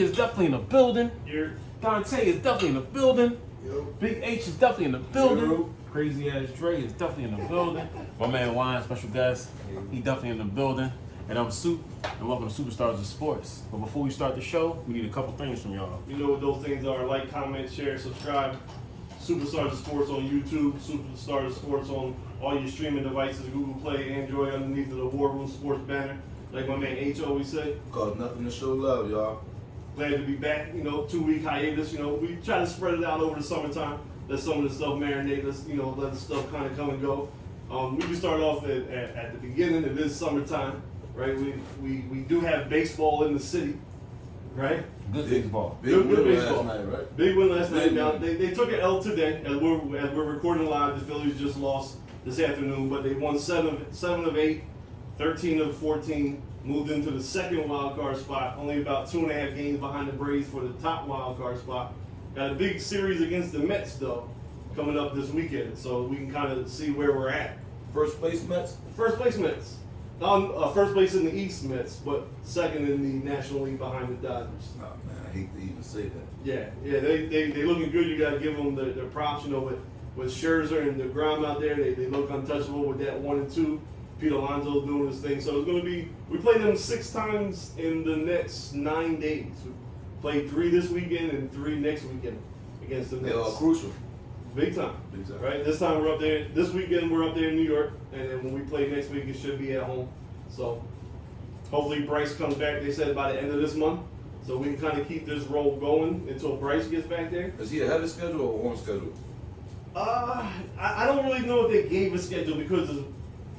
is definitely in the building. Here. Dante is definitely in the building. Yo. Big H is definitely in the building. Yo. Crazy ass Dre is definitely in the building. My man Wine, special guest, he definitely in the building. And I'm Soup, and welcome to Superstars of Sports. But before we start the show, we need a couple things from y'all. You know what those things are. Like, comment, share, subscribe. Superstars of Sports on YouTube. Superstars of Sports on all your streaming devices. Google Play, Android, underneath of the War Room Sports banner. Like my man H always say. Cause nothing to show love, y'all. Glad to be back. 2-week hiatus. We try to spread it out over the summertime. Let some of the stuff marinate. Let's, let the stuff kind of come and go. We can start off at the beginning. It is summertime. Right, we do have baseball in the city, right? Good baseball. Big win baseball. last night, right? Big win last night. Big Now win. they took an L today, as we're recording live. The Phillies just lost this afternoon, but they won 7 of 8, 13 of 14, moved into the second wild card spot. Only about 2.5 games behind the Braves for the top wild card spot. Got a big series against the Mets though, coming up this weekend, so we can kind of see where we're at. First place Mets. First place Mets. First place in the East Mets, but second in the National League behind the Dodgers. Oh man, I hate to even say that. Yeah, they looking good. You got to give them their props. With Scherzer and DeGrom out there, they look untouchable with that 1 and 2. Pete Alonso doing his thing. So it's going to be. We play them 6 times in the next 9 days. We played 3 this weekend and 3 next weekend against the Mets. They're all crucial. Big time. Big time. Right? This time we're up there. This weekend we're up there in New York, and then when we play next week, it should be at home. So hopefully Bryce comes back. They said by the end of this month, so we can kind of keep this roll going until Bryce gets back there. Is he ahead of schedule or on schedule? I don't really know if they gave a schedule because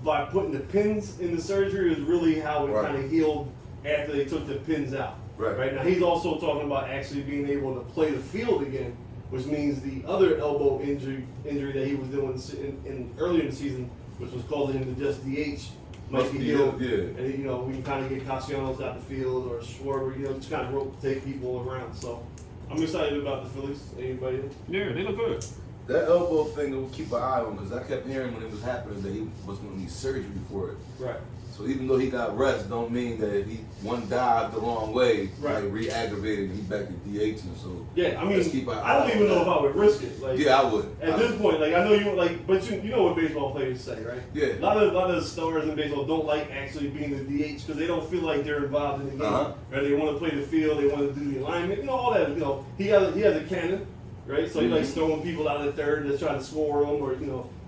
by putting the pins in the surgery is really how it Right. kind of healed after they took the pins out. Right. Now he's also talking about actually being able to play the field again, which means the other elbow injury that he was doing in earlier in the season, which was causing him to just DH, might be healed. Yeah. And we can kind of get Castellanos out the field or Schwarber, just kind of rotate people around. So I'm excited about the Phillies. Anybody? Yeah, they look good. That elbow thing we'll keep an eye on because I kept hearing when it was happening that he was going to need surgery for it. Right. So even though he got rest, don't mean that if he dived the wrong way, Right. like re-aggravated, and he back to DHing. So Yeah, I let's mean, keep an I don't eye even on know that. if I would risk it. Like, Yeah, I would. At this point, like I know you like, but you know what baseball players say, right? Yeah. A lot of stars in baseball don't like actually being the DH because they don't feel like they're involved in the game. Uh-huh. Right? They want to play the field, they want to do the alignment, all that. He has a cannon, right? So he likes throwing people out at third to try to score them, or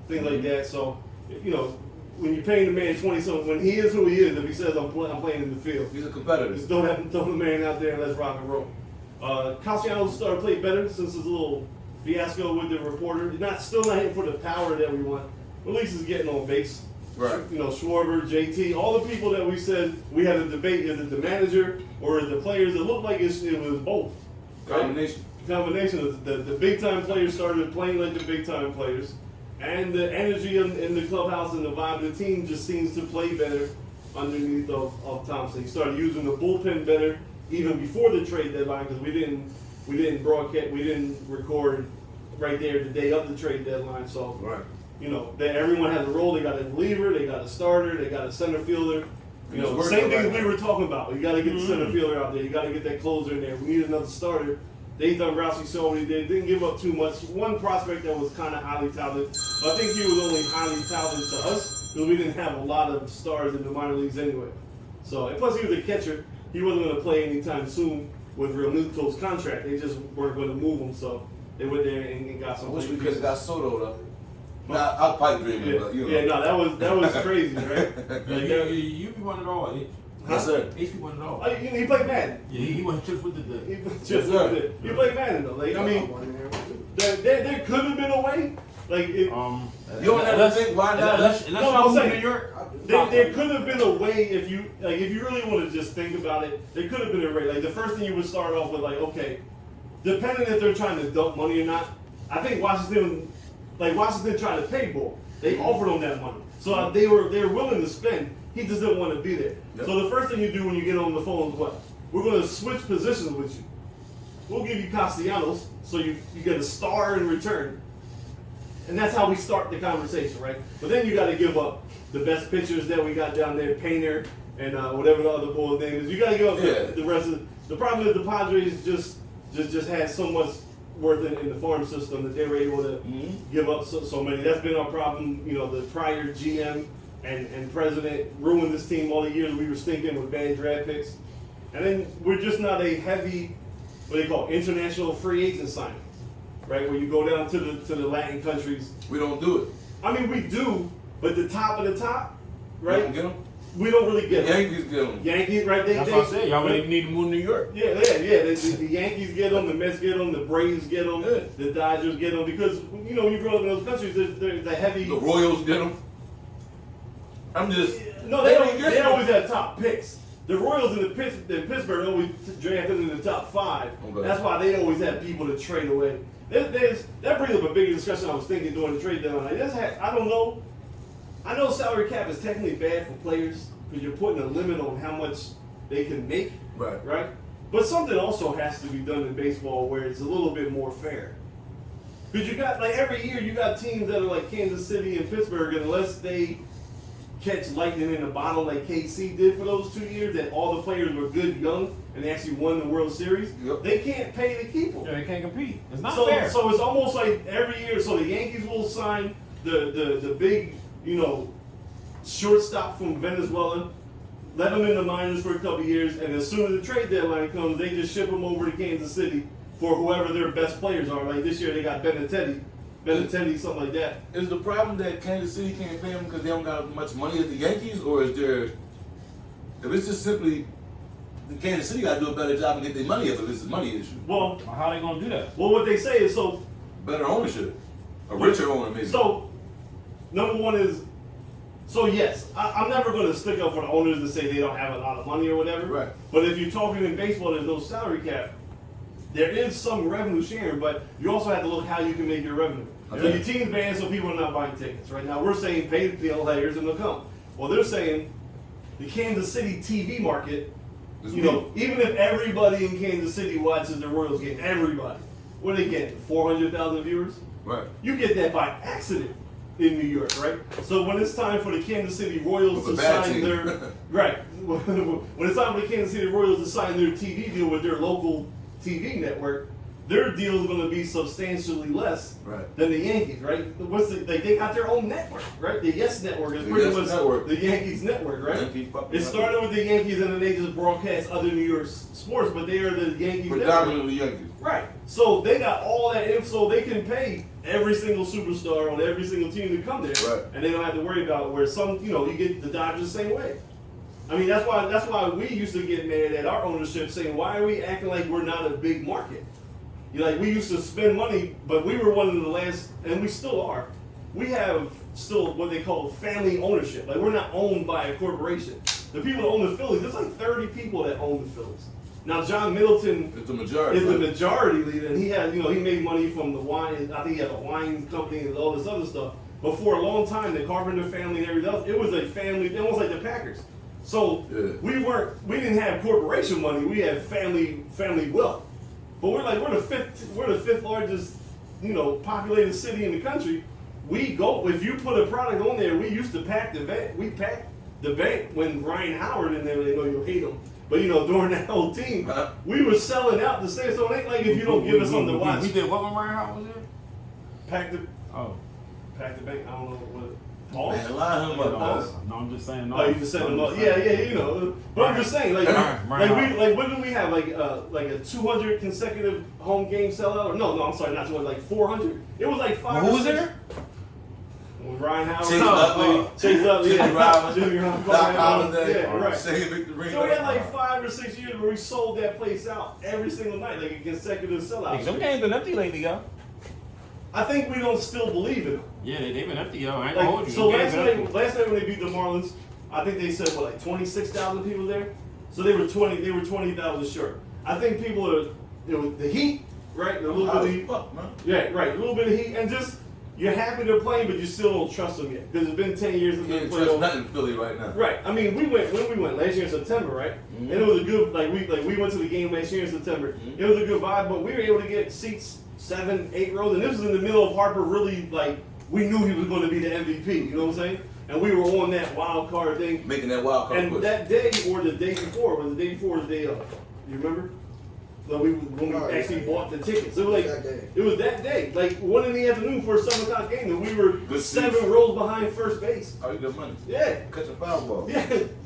things like that. So when you're paying the man 20 something, when he is who he is, if he says I'm playing in the field, He's a competitor. just don't have to throw the man out there and let's rock and roll. Castellanos started playing better since his little fiasco with the reporter. He's still not hitting for the power that we want. At least he's getting on base. Right. Schwarber, JT, all the people that we said we had a debate, is it the manager or is it the players? It looked like it was both. Right? Combination of the big time players started playing like the big time players. And the energy in the clubhouse and the vibe of the team just seems to play better underneath of Thompson. He started using the bullpen better even before the trade deadline because we didn't broadcast, we didn't record right there the day of the trade deadline. So Right. that everyone has a role. They got a reliever, they got a starter, they got a center fielder. Same things we were talking about. You got to get the center fielder out there. You got to get that closer in there. We need another starter. Dave Dombrowski saw what he did. Didn't give up too much. One prospect that was kind of highly talented. I think he was only highly talented to us because we didn't have a lot of stars in the minor leagues anyway. So, and plus he was a catcher. He wasn't going to play anytime soon with Realmuto's contract. They just weren't going to move him. So they went there and got I some. wish we could have got Soto though. Nah, I'll pipe dreaming, but Yeah, no, that was crazy, right? You be one at all. Yes, sir. H be one at all. He played Madden. Yeah, he went just with the. He played Madden though. Like, I mean, there could have been a way. Like, You don't ever think why not? Unless No, y'all I'm move to saying- New York. there could have been a way if you really want to just think about it. There could have been a way. Like the first thing you would start off with, like, okay, depending if they're trying to dump money or not. I think Washington tried to pay more. They offered him that money, so they were willing to spend. He just didn't want to be there. Yep. So the first thing you do when you get on the phone is what? We're going to switch positions with you. We'll give you Castellanos, so you get a star in return. And that's how we start the conversation, right? But then you got to give up the best pitchers that we got down there, Painter and whatever the other boy's name is. You got to give up the rest of The problem is the Padres just had so much worth in the farm system that they were able to give up so many. That's been our problem. You know, the prior GM and president ruined this team all the years we were stinking with bad draft picks. And then we're just not a heavy, what they call international free agent signing, right? Where you go down to the Latin countries. We don't do it. I mean, we do, but the top of the top, right? You don't get them? We don't really get them. Yankees get them. Yankees, right? That's what I said. Y'all wouldn't even need to move to New York. Yeah. The Yankees get them, the Mets get them, the Braves get them, the Dodgers get them, because you know when you grow up in those countries, they're the heavy. The Royals get them. I'm just. No, they don't. They always have top picks. The Royals in Pittsburgh always drafted in the top 5. Okay. That's why they always have people to trade away. That brings up a bigger discussion I was thinking during the trade deadline. I don't know. I know salary cap is technically bad for players because you're putting a limit on how much they can make. Right? But something also has to be done in baseball where it's a little bit more fair. Because you got, like, every year you got teams that are like Kansas City and Pittsburgh, and unless they catch lightning in a bottle like KC did for those 2 years, that all the players were good young and they actually won the World Series, they can't pay to keep them. Yeah, they can't compete. It's not fair. fair. So it's almost like every year, so the Yankees will sign the big, you know, shortstop from Venezuela, let them in the minors for a couple of years, and as soon as the trade deadline comes, they just ship them over to Kansas City for whoever their best players are. Like this year they got Benintendi, something like that. Is the problem that Kansas City can't pay them because they don't got as much money as the Yankees, or is there? If it's just simply the Kansas City got to do a better job and get their money if it's a money issue. Well, how are they gonna do that? Well, what they say is better ownership, a richer owner maybe. So number one is. So yes, I'm never going to stick up for the owners to say they don't have a lot of money or whatever. Right. But if you're talking in baseball, there's no salary cap. There is some revenue sharing, but you also have to look how you can make your revenue. So your team's banned, so people are not buying tickets. Right now, we're saying pay the players and they'll come. Well, they're saying the Kansas City TV market. You know, even if everybody in Kansas City watches the Royals game, everybody, what are they getting? 400,000 viewers. Right. You get that by accident in New York, right? So when it's time for the Kansas City Royals to sign their right, when it's time for the Kansas City Royals to sign their TV deal with their local TV network, their deal is going to be substantially less than the Yankees, right? They got their own network, right? The Yes Network is pretty much the Yankees network, right? It started with the Yankees and then they just broadcast other New York sports, but they are the Yankees predominantly network. Yankees. Right. So they got all that info. They can pay every single superstar on every single team to come there, and they don't have to worry about where some, you know, you get the Dodgers the same way. I mean, that's why we used to get mad at our ownership, saying, why are we acting like we're not a big market? You know, like we used to spend money, but we were one of the last, and we still are. We have still what they call family ownership. Like we're not owned by a corporation. The people that own the Phillies, there's like 30 people that own the Phillies. Now John Middleton is the majority leader, and he had, you know, he made money from the wine. I think he had a wine company and all this other stuff. But for a long time, the Carpenter family and everything else, it was a family, almost like the Packers. So we didn't have corporation money. We had family wealth. But we're the fifth largest, you know, populated city in the country. If you put a product on there, we used to pack the bank. We packed the bank when Ryan Howard and them, they know you'll hate them. But you know, during that whole team, we were selling out the same. So it ain't like if you don't give us something to watch. We did what when Ryan Howard was there? Pack the bank. I don't know what. Man, line him up. No, I'm just saying. No, you just said them up. Yeah, you know. But I'm just saying, like what did we have? Like a 200 consecutive home game sellout? Or no, I'm sorry, not 200. Like 400. It was like 5. Who was there? Ryan Howard, Chase Utley, Jimmy Rollins, Doc Holliday, yeah, right. Say Victorino. So we had like 5 or 6 years where we sold that place out every single night, like a consecutive sellout. Them games been empty lately, yo. I think we don't still believe in them. Yeah, they've been empty, yo. I ain't gonna hold you. So last night when they beat the Marlins, I think they said what, like 26,000 people there. So they were 20,000 short. I think people are, you know, the heat, right? A little bit of heat. Yeah, right. A little bit of heat, and just. You're happy they're playing, but you still don't trust them yet because it's been 10 years since they played. Trust nothing in Philly right now. Right. I mean, we went last year in September, right? Mm-hmm. And it was a good we went to the game last year in September. Mm-hmm. It was a good vibe, but we were able to get seats 7, 8 rows, and this was in the middle of Harper. Really, like we knew he was going to be the MVP. You know what I'm saying? And we were on that wild card thing, making that wild card. And push. That day or the day before was the day before or the day of. You remember? When we actually bought the tickets. It was like That day. it was that day, like 1 in the afternoon for a 7 o'clock game, and we were Good 7 seats. rows behind first base. Oh, you got money. Yeah, Catch a foul ball. yeah.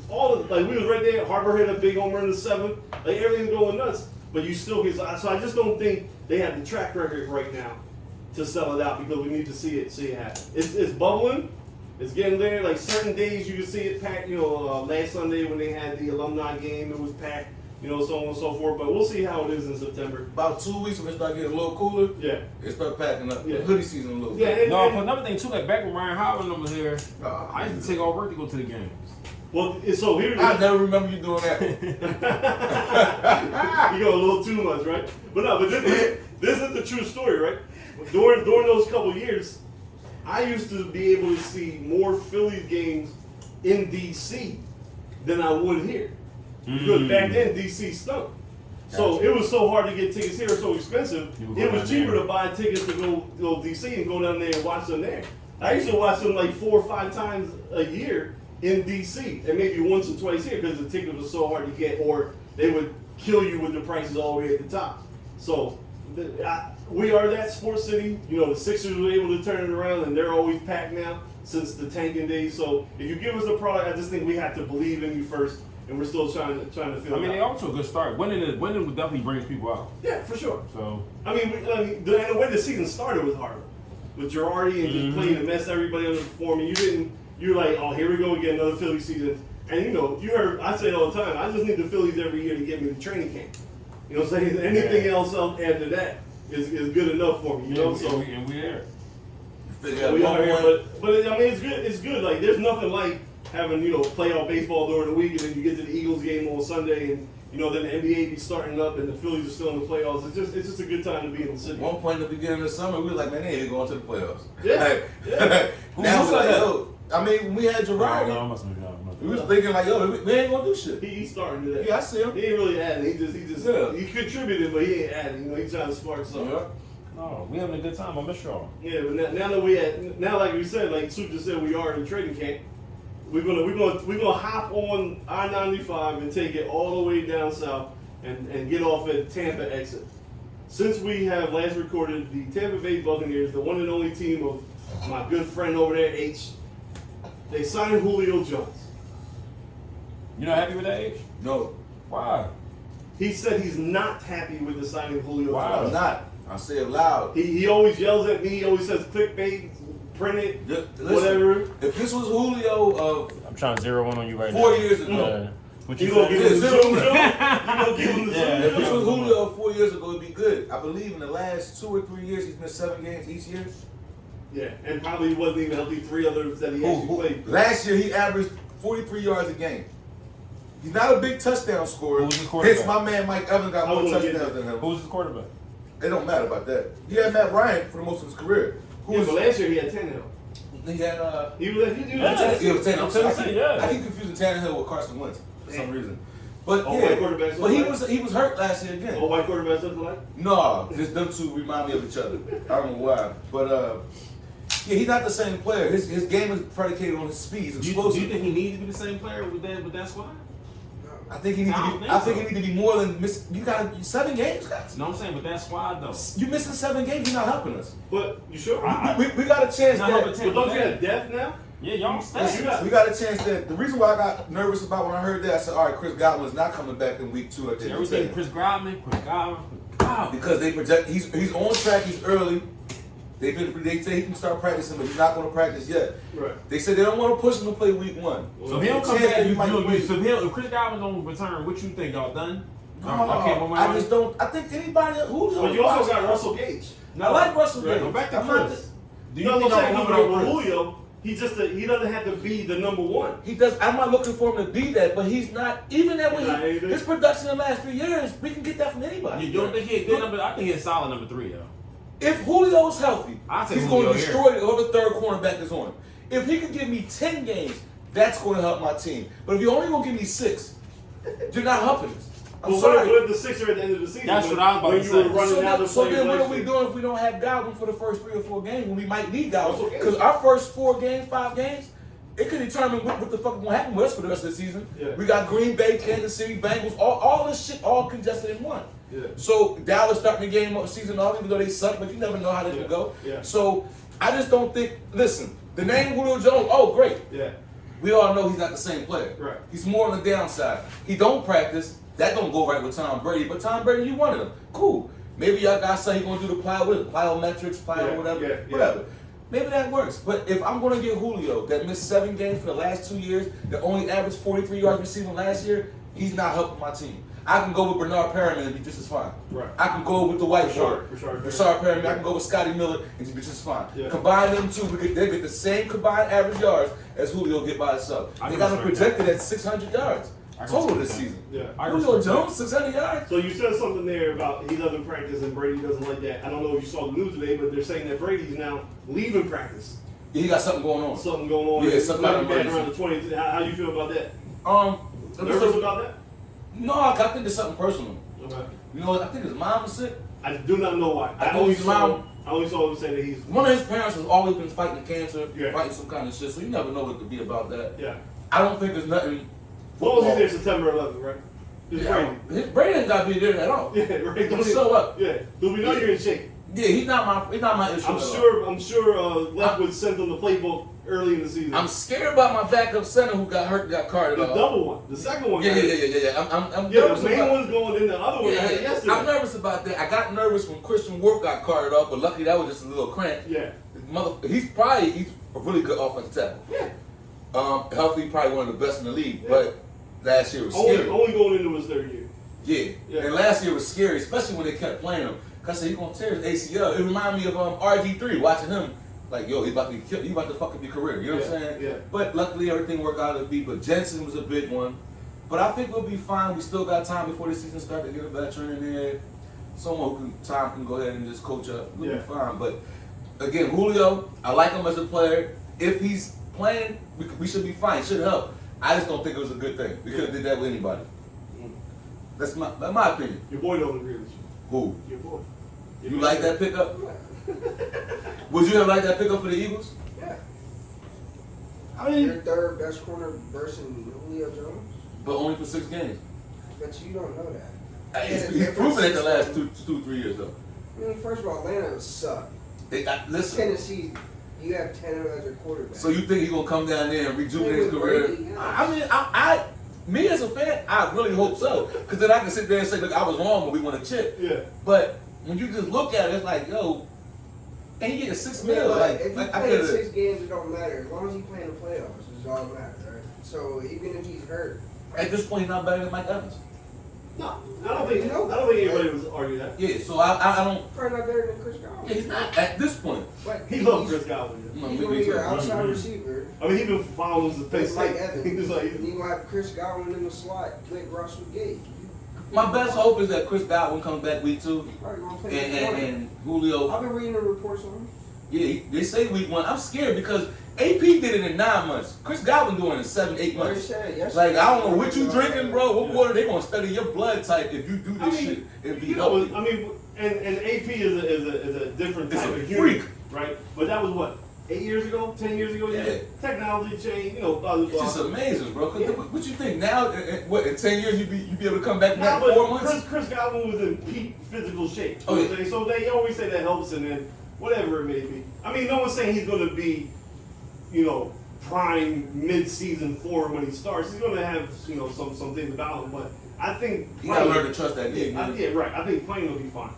All of like we was right there. Harbor hit a big home run in the 7th. Like everything's going nuts, but you still get. So I just don't think they have the track record right now to sell it out because we need to see it happen. It's bubbling. It's getting there. Like certain days you can see it packed. Last Sunday when they had the alumni game, it was packed. So on and so forth. But we'll see how it is in September. About 2 weeks when it start getting a little cooler, Yeah. it start packing up. Yeah. Hoodie season a little Yeah. bit. No, but another thing too, like back when Ryan Howard was here, Oh, I used to take off work to go to the games. Well, so here. I never remember you doing that. You go a little too much, right? But this is the true story, right? During those couple years, I used to be able to see more Phillies games in DC than I would here. Because back then DC stunk. So Gotcha. it was so hard to get tickets here, so expensive. You would go It was down cheaper there. to buy tickets to go DC and go down there and watch them there. I used to watch them like 4 or 5 times a year in DC, and maybe once or twice here because the ticket was so hard to get, or they would kill you with the prices all the way at the top. So we are that sports city. The Sixers were able to turn it around, and they're always packed now since the tanking days. So if you give us a product, I just think we have to believe in you first, and we're still trying to feel. I mean, it they out. also a good start. Winning would definitely brings people out. Yeah, for sure. So I mean, the way the season started was hard with Girardi and just playing to mess everybody underperforming. You're like, oh, here we go again, another Philly season. And you heard I say it all the time. I just need the Phillies every year to get me to training camp. What I'm saying? Anything else after that is good enough for me. So and we're there. we are here, but I mean, it's good. It's good. Like there's nothing like having playoff baseball during the week, and then you get to the Eagles game on Sunday, and then the NBA be starting up, and the Phillies are still in the playoffs. It's just a good time to be in the city. One point in the beginning of the summer, we were like, man, they ain't going to the playoffs. Yeah. Yeah. Now Who we're like, said that? yo, I mean, when we had No, Girardi, I must have been. we was thinking like, yo, we ain't gonna do shit. He's starting to do that. Yeah, I see him. He ain't really adding. Yeah. He contributed, but he ain't adding. He's trying to spark something. Yeah. No, we having a good time. I miss y'all. Yeah, but now that now like we said, like Soup just said, we are in training camp. We're gonna hop on I-95 and take it all the way down south and get off at Tampa exit. Since we have last recorded, the Tampa Bay Buccaneers, the one and only team of my good friend over there, H, they signed Julio Jones. You not happy with that age? No, Why? He said he's not happy with the signing of Julio Wow. I'm Jones. not. I say it loud. He always yells at me. He always says clickbait, print it, Listen, whatever. If this was Julio of I'm trying to zero in on you right now. 4 years ago, What You you gonna said? give him the Zero. zoom? You gonna give him the Yeah. if this zoom? was Julio of 4 years ago, it'd be good. I believe in the last 2 or 3 years, he's missed 7 games each year. Yeah, and probably wasn't even healthy. 3 others that he actually played. Last year, he averaged 43 yards a game. He's not a big touchdown scorer. Who was his quarterback? Hence, my man Mike Evans got I more wanna get touchdowns that. than him. Who's the quarterback? It don't matter about that. He had Matt Ryan for the most of his career. Who Yeah, was but last year he had Tannehill. he had? He was Yeah. Yeah, Tannehill. Yeah. I keep confusing Tannehill with Carson Wentz for some reason. But All yeah, white quarterbacks but look he was hurt last year again. All white quarterbacks look alike. No, just them two remind me of each other. I don't know why, but yeah, he's not the same player. His game is predicated on his speed. He's Do you explosive. think he needs to be the same player with that squad? I think he needs I to don't be. think I think so. he needs to be more than miss. You got 7 games, guys. No, I'm saying with that squad though. You missing 7 games. You're not helping us. But you sure? We got a chance Not helping that. But don't you have depth now? Yeah, y'all Yes, you stay. got- We got a chance that. The reason why I got nervous about when I heard that, I said, "All right, Chris Godwin's not coming back in week 2 like they Everything said." Chris Godwin. Because they project he's on track. He's early. They say he can start practicing, but he's not going to practice yet. Right. They said they don't want to push him to play week 1. So if he don't come Chance back, that you he might might wait. So if Chris Godwin don't return, what you think? Y'all done? I just don't. I think anybody who. But you also got Russell Gage. I like Russell Right. Gage. Go back to I'm not- Chris. Do You you know think what I'm y'all saying? gonna With move on Chris? Julio, he doesn't have to be the number 1. He does. I'm not looking for him to be that, but he's not. Even that way, He's not anything. his production in the last 3 years, we can get that from anybody. You don't think he's a good number? I think he's a solid number 3 though. If Julio's healthy, I'll take he's Julio going to here. destroy whoever third cornerback is on. If he can give me 10 games, that's going to help my team. But if you're only going to give me 6, you're not helping us. I'm But sorry. what if the Sixers at the end of the season? That's what I was about when to you say. were running out of So players then what are last we year? doing if we don't have Godwin for the first 3 or 4 games when we might need Godwin? That's okay. Because our first 4 games, 5 games, it could determine what the fuck is going to happen with us for the rest of the season. Yeah. We got Green Bay, Kansas City, Bengals, all this shit all congested in one. Yeah. So Dallas starting the game up season off, even though they suck, but you never know how they can go. Yeah. So I just don't think. Listen, the name Julio Jones. Oh, great. Yeah. We all know he's not the same player. Right. He's more on the downside. He don't practice. That don't go right with Tom Brady. But Tom Brady, you wanted him. Cool. Maybe y'all guys say he's gonna do the plyometrics, whatever. Maybe that works. But if I'm gonna get Julio that missed 7 games for the last 2 years, that only averaged 43 yards receiving last year, he's not helping my team. I can go with Bernard Perriman and be just as fine. Right. I can go with the white boy, Rashard Perriman. I can go with Scotty Miller and be just fine. Yeah. Combine them two, they get the same combined average yards as Julio get by himself. They got him projected at 600 yards total this season. Yeah. Julio Jones, 600 yards. So you said something there about he doesn't practice and Brady doesn't like that. I don't know if you saw the news today, but they're saying that Brady's now leaving practice. Yeah, he got something going on. Something going on. Yeah, some kind of back emergency. around the 20th. How you feel about that? Nervous about that? No, I think it's something personal. Okay. You know, I think his mom was sick. I do not know why. I only saw him say that he's one of his parents has always been fighting cancer, Yeah. fighting some kind of shit. So you never know what it could be about that. yeah. I don't think there's nothing. As long as he's there September 11th, right? Just Brady. Brady ain't got to be there at all. Yeah, right. Don't show up. Yeah. Do we know you're in shape? Yeah, he's not my issue. I'm sure Leftwood sent him the playbook early in the season. I'm scared about my backup center who got hurt, got carted the off. double one, the second one. Yeah. I'm nervous the main about, one's going in, the other one had it yesterday. I'm nervous about that. I got nervous when Christian Work got carted off, but luckily that was just a little cramp. Yeah. He's a really good offensive tackle. Yeah. Healthy, probably one of the best in the league, but last year was scary. Only going into his third year. Yeah, and last year was scary, especially when they kept playing him. Cause he's gonna tear his ACL. It reminded me of RG3, watching him. Like, yo, he about to be killed. He about to fuck up your career. You know what I'm saying? Yeah. But luckily everything worked out to be. But Jensen was a big one. But I think we'll be fine. We still got time before the season starts to get a veteran in there. Someone Tom can go ahead and just coach up. We'll be fine. But again, Julio, I like him as a player. If he's playing, we should be fine. It should help. I just don't think it was a good thing. We could have did that with anybody. That's my opinion. Your boy don't agree with you. Who? Your boy. You like that pickup? Would you have liked that pickup for the Eagles? Yeah. I mean, Your third best corner versus Julio Jones? But only for 6 games. But you don't know that. He's proven it the last 2-3 years though. I mean, first of all, Atlanta suck. Listen. Tennessee, you have Tanner as your quarterback. So you think he's gonna come down there and rejuvenate his career? Brady, yeah. I mean, me as a fan, I really hope so. Because then I can sit there and say, look, I was wrong when we won a chip. Yeah. But when you just look at it, it's like, yo, and you get a $6 Yeah, million. like, if you I play could've- 6 games, it don't matter. As long as you play in the playoffs, it's all that matters, right? So even if he's hurt, At this point, he's not better than Mike Evans. No, I don't think anybody would argue that. Yeah, so I don't. probably not better than Chris Godwin. Yeah, he's not at this point. Like, He loves Chris Godwin. No, He's me gonna be too. your outside receiver. I mean, he's been following the It's pace. like Evans. He's like, You gonna have Chris Godwin in the slot with Russell Gage. My best hope is that Chris Godwin comes back week 2, Probably gonna play and Julio. I've been reading the reports on him. Yeah, they say week 1. I'm scared because AP did it in 9 months. Chris Godwin doing it in 7-8 Like I months. said, yesterday, Like, I don't know what you drinking, bro. What water? They gonna study your blood type if you do this shit and be you know, healthy. I mean, and AP is a different It's type a of human, freak. right? But that was what, 8 years ago, 10 years ago. Yeah. Technology changed, you know, blah blah It's blah. just amazing, bro. 'Cause Yeah. what you think now? In 10 years you be able to come back Nah, in but 4 months? Chris Godwin was in peak physical shape. Oh, You know yeah. what I'm saying? So they always say that helps, and then whatever it may be. I mean, no one's saying he's going to be, you know, prime mid-season form when he starts. He's going to have, you know, some things about him, but I think You gotta learn to trust that nigga, man. Yeah, right. I think playing will be fine.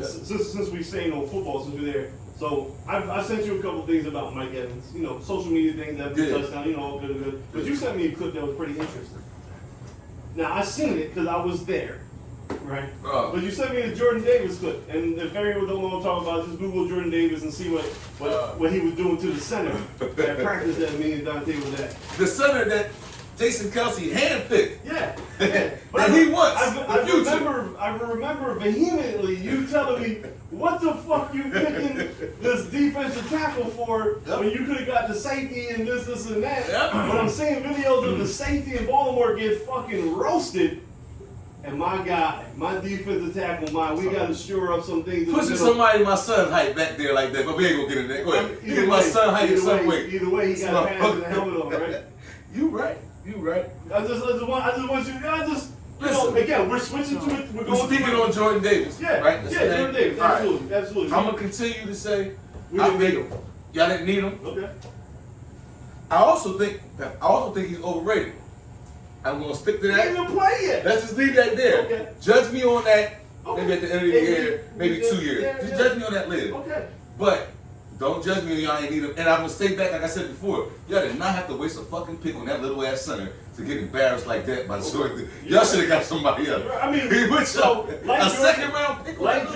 Since we've staying on football, since we're there. So I sent you a couple things about Mike Evans. You know, social media things that Yeah. touchdown. You know, all good. But you sent me a clip that was pretty interesting. Now I seen it because I was there, right? Oh. But you sent me a Jordan Davis clip, and if anyone don't know what I'm talking about, just Google Jordan Davis and see what he was doing to the center at practice that me and Dante was at. The center that Jason Kelsey handpicked. Yeah. And he wants I the future. remember vehemently you telling me, what the fuck you picking this defensive tackle for when you could have got the safety and this and that. Yep. But I'm seeing videos of the safety in Baltimore get fucking roasted. and my guy, my defensive tackle, we got to shore up some things. Pushing somebody my son's height back there like that, but we ain't gonna get in there. Go ahead. Get my son height in some way. Either way, he got pads and a helmet on, right? You right. I just want you. Again, we're switching to it. We're speaking on Jordan Davis. Yeah, right? Jordan Davis. Absolutely, absolutely. I'm gonna continue to say we didn't need him. Y'all didn't need him. Okay. I also think he's overrated. I'm gonna stick to that. He didn't play yet. Let's just leave that there. Okay. Judge me on that. Okay. Maybe at the end of the year, maybe 2 years. Just judge me on that later. Okay. But don't judge me when y'all ain't need him. And I'm gonna stay back, like I said before. Y'all did not have to waste a fucking pick on that little ass center to get embarrassed like that by Jordan. Y'all should have got somebody else. I mean, so like a second round pick. Like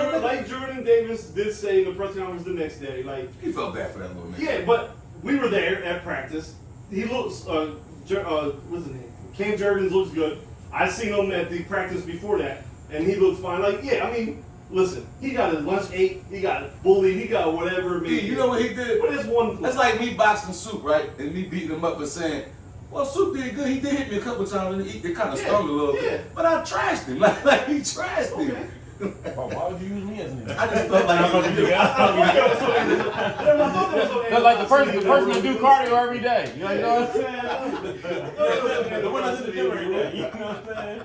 Jordan Davis did say in the press conference the next day, like he felt bad for that little man. Yeah, but we were there at practice. He looks. What's his name? Cam Jurgens looks good. I seen him at the practice before that, and he looks fine. Like, yeah, I mean, listen, he got his lunch ate, he got bullied, he got whatever. Yeah, you know what he did? But it's one play. That's like me boxing Soup, right? And me beating him up and saying, well, Soup did good. He did hit me a couple times, and it kind of stung a little bit. But I trashed him. Like he trashed him. Why would you use me as an example? I just felt like I'm gonna do it. That's like the person that do cardio every day. You know what I'm saying? The one that's in the gym every day. You know what I'm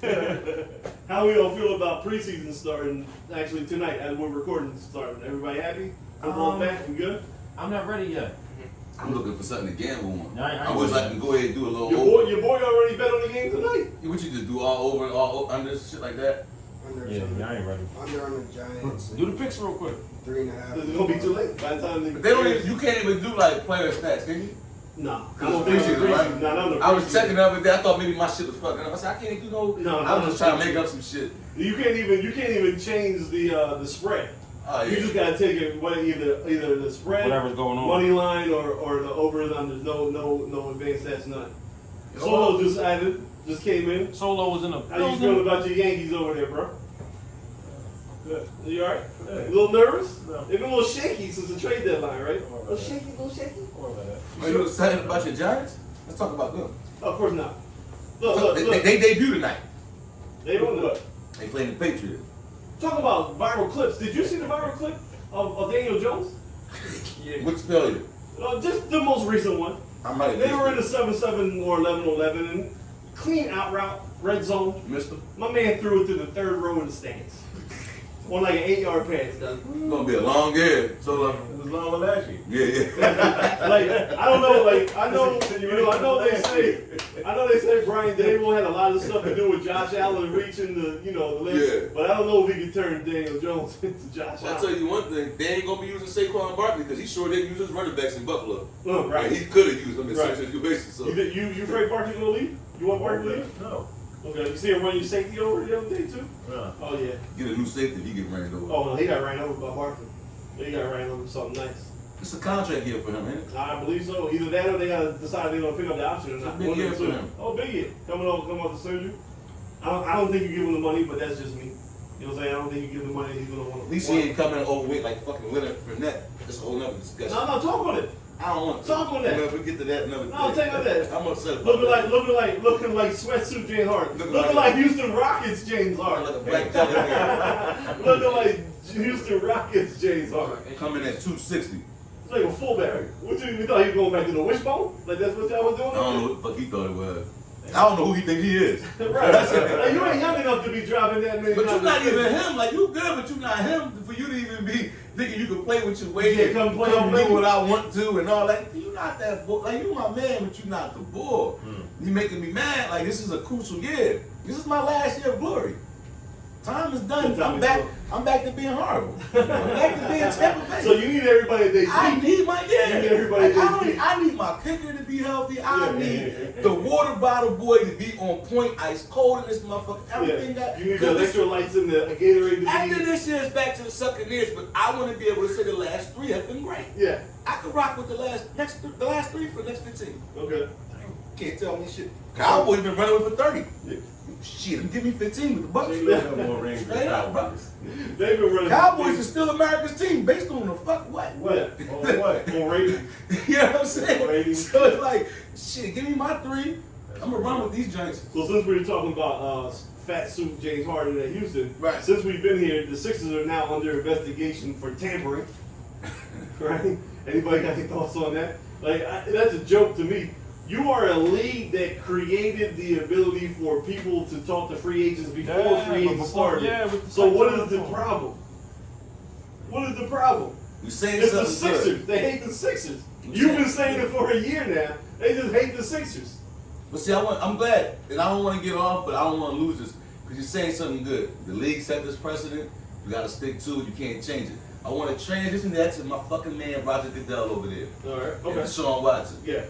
saying? How we all feel about preseason starting actually tonight as we're recording starting? Everybody happy? Football back? We good? I'm not ready yet. I'm looking for something to gamble on. I wish I could go ahead and do a little Your boy already bet on the game tonight. What you just do all over, all under, shit like that? Yeah, I ain't ready. Under on the Giants. Do the picks real quick. 3.5. It's gonna be too late by the time But they don't even, you can't even do like player stats, can you? No. I was checking the other day. I thought maybe my shit was fucking up. I said I can't do no. I was just trying to make up some shit. You can't even change the spread. Oh, yeah. You just gotta take it either the spread, whatever's going on, money line, or the over and under. No advanced stats, none. Solo just came in. Solo was in a. How you feeling about your Yankees over there, bro? Good. You alright? A little nervous? No. They've been a little shaky since the trade deadline, right? A little shaky. Are you excited about your Giants? Let's talk about them. Of course not. Look. They debut tonight. They don't what? They playing the Patriots. Talk about viral clips. Did you see the viral clip of Daniel Jones? Yeah. Which failure? Just the most recent one. They were in the 7-7 or 11-11 and clean out route, red zone. Missed him. My man threw it to the third row in the stands. On like an 8-yard pass. It's gonna be a long game. So it was long with last year. Yeah. Like I don't know. Like I know they say Brian Dable had a lot of stuff to do with Josh Allen reaching the list. Yeah. But I don't know if he can turn Daniel Jones into Josh Allen. I'll tell you one thing. They ain't gonna be using Saquon Barkley because he sure didn't use his running backs in Buffalo. Right. And he could have used them in such a basis. So. You afraid Barkley's gonna leave? You want Barkley to leave? No. Okay, you see him run your safety over the other day too? Yeah. Oh yeah. Get a new safety if he get ran over. Oh no, he got ran over by Barkley. He got ran over for something nice. It's a contract year for him, ain't it? I believe so. Either that or they gotta decide they're gonna pick up the option or not. Big year for him. Oh, big year. Coming off the surgery. I don't think you give him the money, but that's just me. You know what I'm saying? I don't think you give him the money he's gonna want. At least he ain't coming overweight like fucking Leonard Fournette. That's a whole nother discussion. No, talk on it. I don't want to. Talk on that. We'll get to that another day. No, take on that. I'm upset about Looking like sweatsuit James Harden. Looking like Houston Rockets James Harden. Like a black jelly. Looking like Houston Rockets James Harden. Coming at 260. It's like a fullback. You thought he was going back to the wishbone? Like that's what y'all was doing? I don't know what the fuck he thought it was. I don't know who he think he is. Right. Like, you ain't young enough to be dropping that many. But you're not even him. Like you good, but you're not him. For you to even be thinking you can play with your weight, Yeah, come do what I want to, and all that. You're not that bull. Like you my man, but you're not the bull. You making me mad. Like this is a crucial year. This is my last year of glory. Time is done. I'm back to being horrible. I'm back to being Tampa Bay. So you need everybody that they I need my You need everybody I need my kicker to be healthy. I need the water bottle boy to be on point, ice cold in this motherfucker. Everything got. You need the electrolytes in the Gatorade. After this year is back to the sucking years, but I want to be able to say the last 3 have been great. Yeah. I could rock with the last 3 for the next 15. Okay. Can't tell me shit. Cowboys been running with for 30. Yeah. Shit, give me 15 with the Bucks. Straight up, bro. They've been running. Cowboys is still America's team based on the fuck what? What? On rating. You know what I'm saying? Rating. So it's like, shit, give me my 3. I'm gonna run with these joints. So since we were talking about Fat Suit James Harden at Houston, Right. since we've been here, the Sixers are now under investigation for tampering. Right? Anybody got any thoughts on that? Like, that's a joke to me. You are a league that created the ability for people to talk to free agents before free agents started. So what is the problem? What is the problem? You saying It's the something Sixers. good. They hate the Sixers. You You've saying- been saying it for a year now. They just hate the Sixers. But see, I'm glad, and I don't want to get off, but I don't want to lose this because you're saying something good. The league set this precedent. You got to stick to it. You can't change it. I want to transition that to my fucking man Roger Goodell over there. All right. And Okay. Deshaun Watson. Yeah.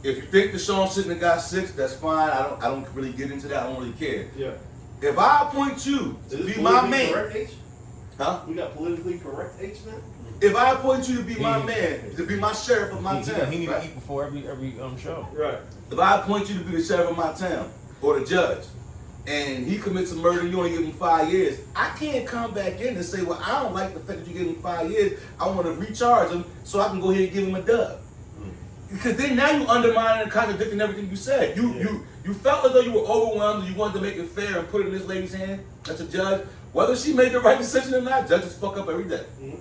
If you think Deshaun shouldn't have got 6, that's fine. I don't really get into that. I don't really care. Yeah. If I appoint you to Is this be my politically man, correct H? huh? We got politically correct H now? If I appoint you to be my man, to be my sheriff of my town, He need right? to eat before every show. Right. If I appoint you to be the sheriff of my town or the judge, and he commits a murder, you only give him 5 years, I can't come back in and say, well, I don't like the fact that you give him 5 years. I want to recharge him so I can go ahead and give him a dub. Because then now you undermining and contradicting everything you said. You felt as though you were overwhelmed and you wanted to make it fair and put it in this lady's hand. That's a judge. Whether she made the right decision or not, judges fuck up every day. Mm-hmm.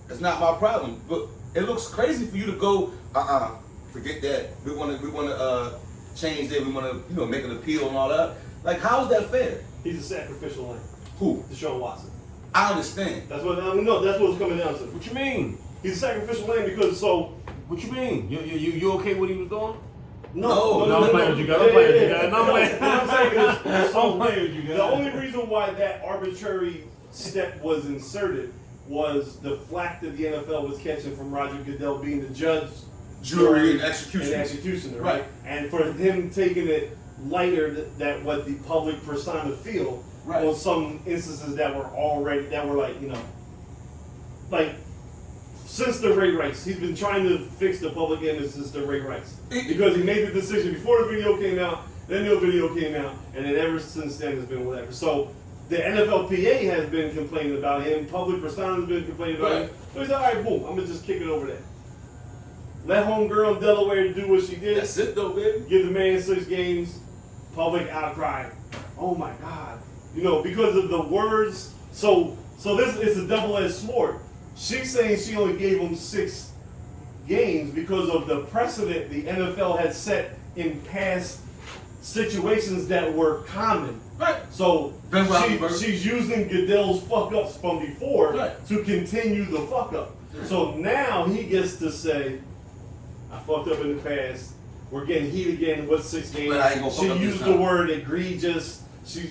That's not my problem. But it looks crazy for you to go, forget that. We want to change it. We want to, make an appeal and all that. Like, how is that fair? He's a sacrificial lamb. Who? Deshaun Watson. I understand. That's what that's what it's coming down to. What you mean? He's a sacrificial lamb because What you mean? You okay with what he was doing? No, I'm playing with you guys. I'm playing with you guys. I'm playing. What I'm saying is, I'm playing with you guys. the only reason why that arbitrary step was inserted was the flack that the NFL was catching from Roger Goodell being the judge, Jury, and executioner. executioner, Right. And for him taking it lighter than what the public persona feel Right. on some instances that were like since the Ray Rice. He's been trying to fix the public image since the Ray Rice. Because he made the decision before the video came out, then the video came out, and then ever since then it's been whatever. So the NFLPA has been complaining about him, public persona has been complaining about him. So he's like, all right, boom, I'm gonna just kick it over there. Let homegirl in Delaware do what she did. That's it though, baby. Give the man 6 games, public outcry. Oh my God. Because of the words. So this is a double-edged sword. She's saying she only gave him 6 games because of the precedent the NFL had set in past situations that were common. Right. So Ben Roethlisberger. she's using Goodell's fuck-ups from before Right. to continue the fuck-up. So now he gets to say, I fucked up in the past. We're getting heat again. What's 6 games? But I ain't gonna fuck She up this used the time. word egregious. She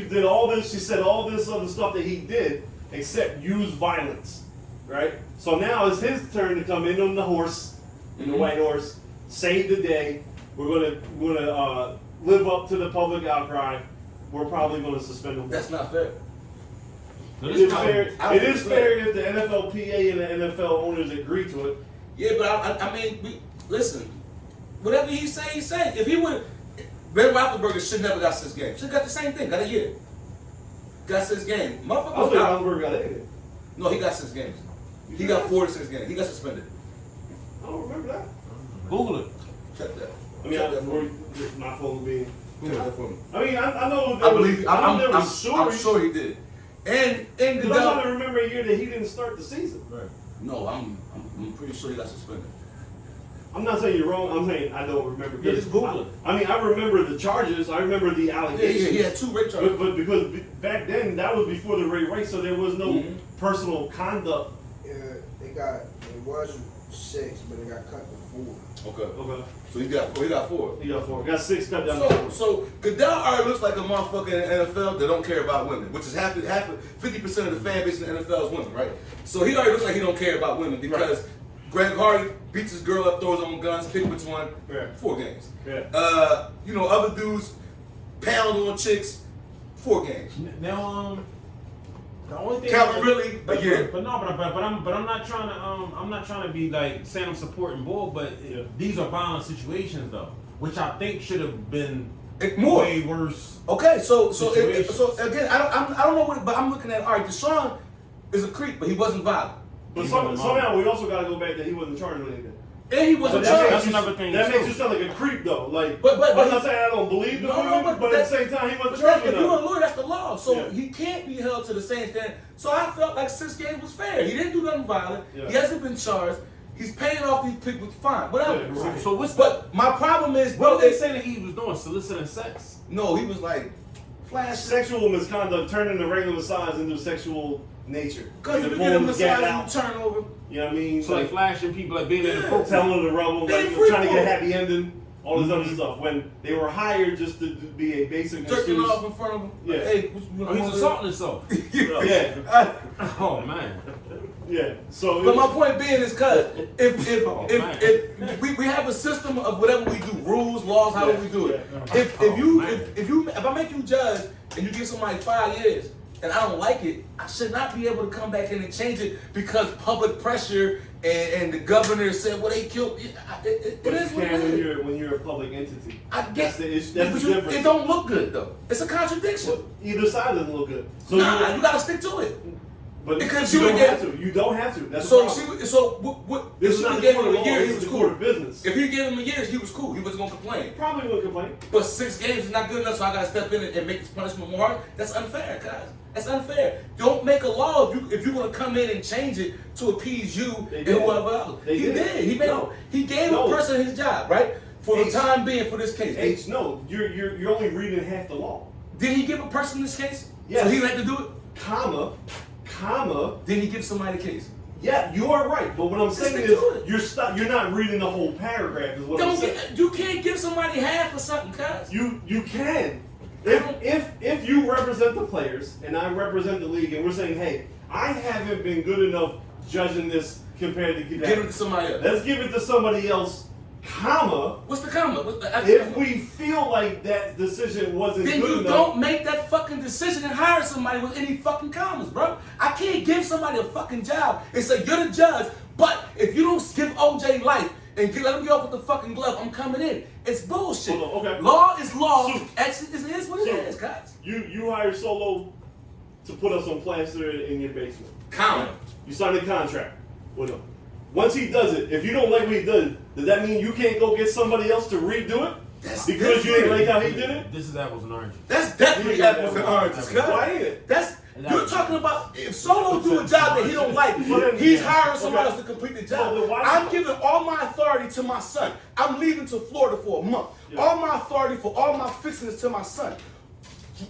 did all this. She said all this other stuff that he did, except use violence, right? So now it's his turn to come in on the horse, in the white horse, save the day. We're gonna live up to the public outcry. We're probably gonna suspend him. That's not fair. It is fair. It is fair. fair if the NFLPA and the NFL owners agree to it. Yeah, but I mean, listen. Whatever he say. If he would, Ben Roethlisberger should never got 6 games. Should got the same thing. Got a year. Got 6 games. I don't think Motherfucker. Roethlisberger got anything. No, he got 6 games. He got 4 to 6 games. He got suspended. I don't remember that. Google it. Check that. I mean, Check that for me. my phone being. Check that for me. I mean, I know. I believe. I'm stories. sure he did. And Because I'm Goodell. trying to remember a year that he didn't start the season. Right. No, I'm pretty sure he got suspended. I'm not saying you're wrong. I'm saying I don't remember. Yeah, just Google it. I mean, I remember the charges. I remember the allegations. Yeah, he had 2 rape charges. But because back then that was before the Ray Rice, so there was no Mhm. personal conduct. Yeah, it was 6, but it got cut to 4. Okay. Okay. So he got 4. He got 4. Got 6 cut down. to 4. So Goodell already looks like a motherfucker in the NFL that don't care about women, which is 50% of the fan base in the NFL is women, right? So he already looks like he don't care about women because Greg Hardy beats his girl up, throws on guns, pick which one, Yeah. 4 games. Yeah. Other dudes pound on chicks, 4 games. Now, the only thing. Calvin Ridley, a year. But I'm not trying to I'm not trying to be like saying I'm supporting Bull, but these are violent situations though, which I think should have been More. way worse. Okay, so Situations. again, I don't know what, but I'm looking at. All right, Deshaun is a creep, but he wasn't violent. But somehow we also got to go back that he wasn't charged with anything. And he wasn't But charged. That's another thing. That too. makes you sound like a creep, though. Like, But I'm not saying I don't believe the movie, but at the same time, he wasn't charged if you're a enough. lawyer, that's the law. So Yeah. he can't be held to the same standard. So I felt like 6 games was fair. He didn't do nothing violent. Yeah. He hasn't been charged. He's paying off these people. Fine, whatever. Yeah, right. So what's But my problem is, what bro, are they saying that he was doing? Soliciting sex? no, he was like flashing. Sexual misconduct turning the regular massage into sexual nature. Because if The you get a bones get massage, you out. turn over. You know what I mean? So like flashing people like being in the program. telling them to rub them, They like free trying to get for a it. happy ending, all this other stuff. When they were hired just to be a basic Jerking masseuse. off in front of him. Yeah. Like, hey, what you Oh, he's assaulting himself. Yeah, Oh man. yeah. So, But my point being is, cuz Oh, man. if we have a system of whatever we do, rules, laws, however we do it. Yeah. If I make you judge and you give somebody 5 years and I don't like it, I should not be able to come back in and change it because public pressure and the governor said, well, they killed. It but is you what can't it is. when you're a public entity. I That's get the issue. That's but the you- difference. it don't look good though. It's a contradiction. Well, either side doesn't look good. So Nah, you gotta stick to it. but because you you don't would have to. You don't have to. That's So the problem. what? This If is not he the gave court him of a law. year, This he is was the cool. court of business. If he gave him a year, he was cool. He wasn't gonna complain. Probably wouldn't complain. But 6 games is not good enough, so I gotta step in and make this punishment more hard. That's unfair, guys. That's unfair. Don't make a law if you want to come in and change it to appease you They and did. whoever else. They He did. did. He made. No. He gave No. a person his job, right? For the H. time being, for this case. H, no, you're only reading half the law. Did he give a person this case? Yes. So he had to do it. Comma. Did he give somebody the case? Yeah, you are right. But what I'm saying stick is, to it. you're not reading the whole paragraph. Is what I'm saying. You can't give somebody half or something, guys. You can. If you represent the players and I represent the league and we're saying, hey, I haven't been good enough judging this compared to Give it to somebody else. Let's give it to somebody else, comma. What's the comma? If we feel like that decision wasn't then good you enough, don't make that fucking decision and hire somebody with any fucking commas, bro. I can't give somebody a fucking job and say you're the judge, but if you don't give OJ life and let him get off with the fucking glove, I'm coming in. It's bullshit. Hold on, okay. Law is law. So- It is what it is, guys. you hire Solo to put us on plaster in your basement. Comma. You signed a contract with him. Once he does it, if you don't like what he does that mean you can't go get somebody else to redo it? That's Because you didn't different. like how he did it? This is apples and oranges. That's definitely Yeah, apples and oranges, cuz. Why ain't it? You're talking about if Solo do a job that he don't like, he's hiring somebody else to complete the job. So then why- I'm giving all my authority to my son. I'm leaving to Florida for a month. Yeah. All my authority for all my fixings to my son.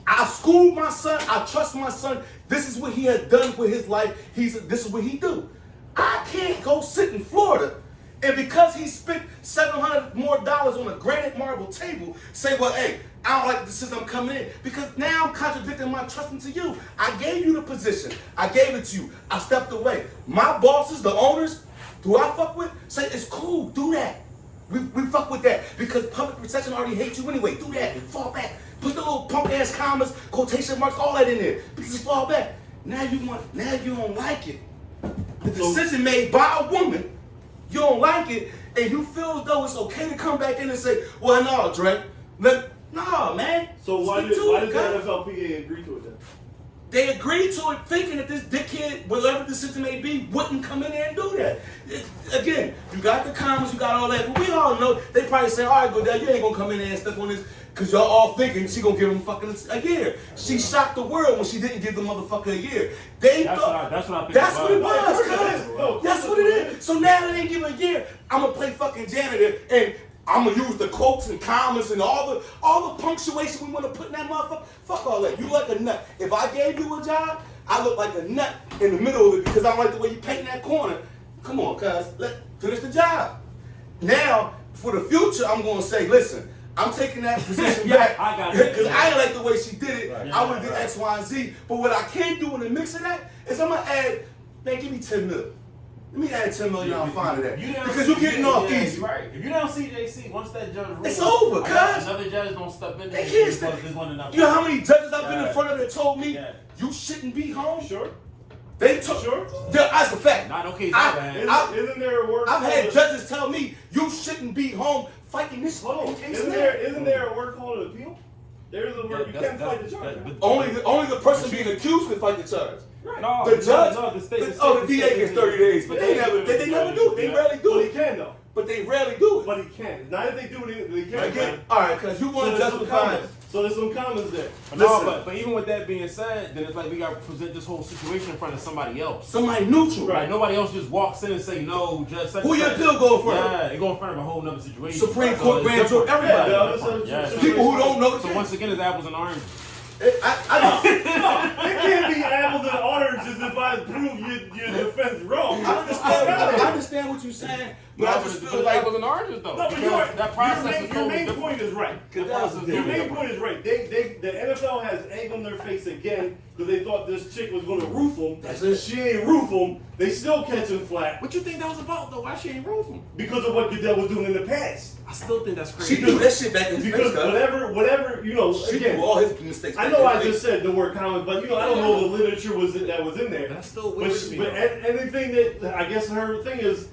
I schooled my son. I trust my son. This is what he has done with his life. This is what he do. I can't go sit in Florida and because he spent $700 more on a granite marble table, say, well, hey, I don't like the decision I'm coming in because now I'm contradicting my trusting to you. I gave you the position. I gave it to you. I stepped away. My bosses, the owners, who I fuck with, say it's cool. Do that. We fuck with that because public protection already hates you anyway. Do that. Fall back. Put the little punk ass commas, quotation marks, all that in there. Just fall back. Now you don't like it. The decision made by a woman, you don't like it, and you feel as though it's okay to come back in and say, well, no, Dre. No, man. So why Stick did to it, the cuz. NFLPA agree to it then? They agreed to it thinking that this dickhead, whatever the decision may be, wouldn't come in there and do that. Again, you got the comments, you got all that, but we all know they probably say, all right, Goodell, you ain't gonna come in there and step on this because y'all all thinking she gonna give him fucking a year. She shocked the world when she didn't give the motherfucker a year. That's what I think. That's what it was, cuz. That's what it is. So now they ain't give a year. I'm gonna play fucking janitor and I'm gonna use the quotes and commas and all the punctuation we want to put in that motherfucker. Fuck all that. You like a nut. If I gave you a job, I look like a nut in the middle of it because I don't like the way you paint that corner. Come on, cuz. Let's finish the job. Now, for the future, I'm gonna say, listen, I'm taking that position back I got it. because I ain't like the way she did it. Right. I would have did X, Y, and Z. But what I can do in the mix of that is I'm gonna add, man, give me 10 mil. Let me add 10 million on fine to that. Because you're getting off easy. Right. If you don't CJC, once that judge rules, It's over, cuz. Another judge don't step in there. They can't step. You know how many judges I've been in front of that told me you shouldn't be home? Sure. They told. Sure. That's a fact. Not okay. Isn't there a word? I've called had judges tell me you shouldn't be home fighting this whole case. Isn't there a word called an appeal? There is a word. You can't fight the charge. Only the person being accused can fight the charge. No, The judge. No, the state. The DA gets 30 days, but they never do it. They rarely do Well, he it. can though. but they rarely do it. But he can. Now that they do it, they can. Again, all right, because you want to justify it. So there's some comments there. No, but even with that being said, then it's like we got to present this whole situation in front of somebody else. Somebody neutral. Right. Nobody else just walks in and say no. Just Who your appeal go for? Yeah, they go in front of a whole nother situation. Supreme Court, grand jury, everybody. People who don't know. So once again, it's apples and oranges. It can't be apples and oranges if I prove your defense wrong. I understand what you're saying, but I just feel like apples and oranges though. No, but you're right. That process is your totally main different. point is right. Your main point is right. The NFL has egg on their face again because they thought this chick was going to roof them. That's it. She ain't roof them. They still catch him flat What you think that was about though? Why she ain't roofing? because of what Goodell was doing in the past. I still think that's crazy. she threw that shit back in his face. Because whatever you know. She Again, threw all his mistakes. I back know in I his just face. said the word comic, but you know I don't know the literature that was in there. That's still But, weird to me. but anything that I guess her thing is,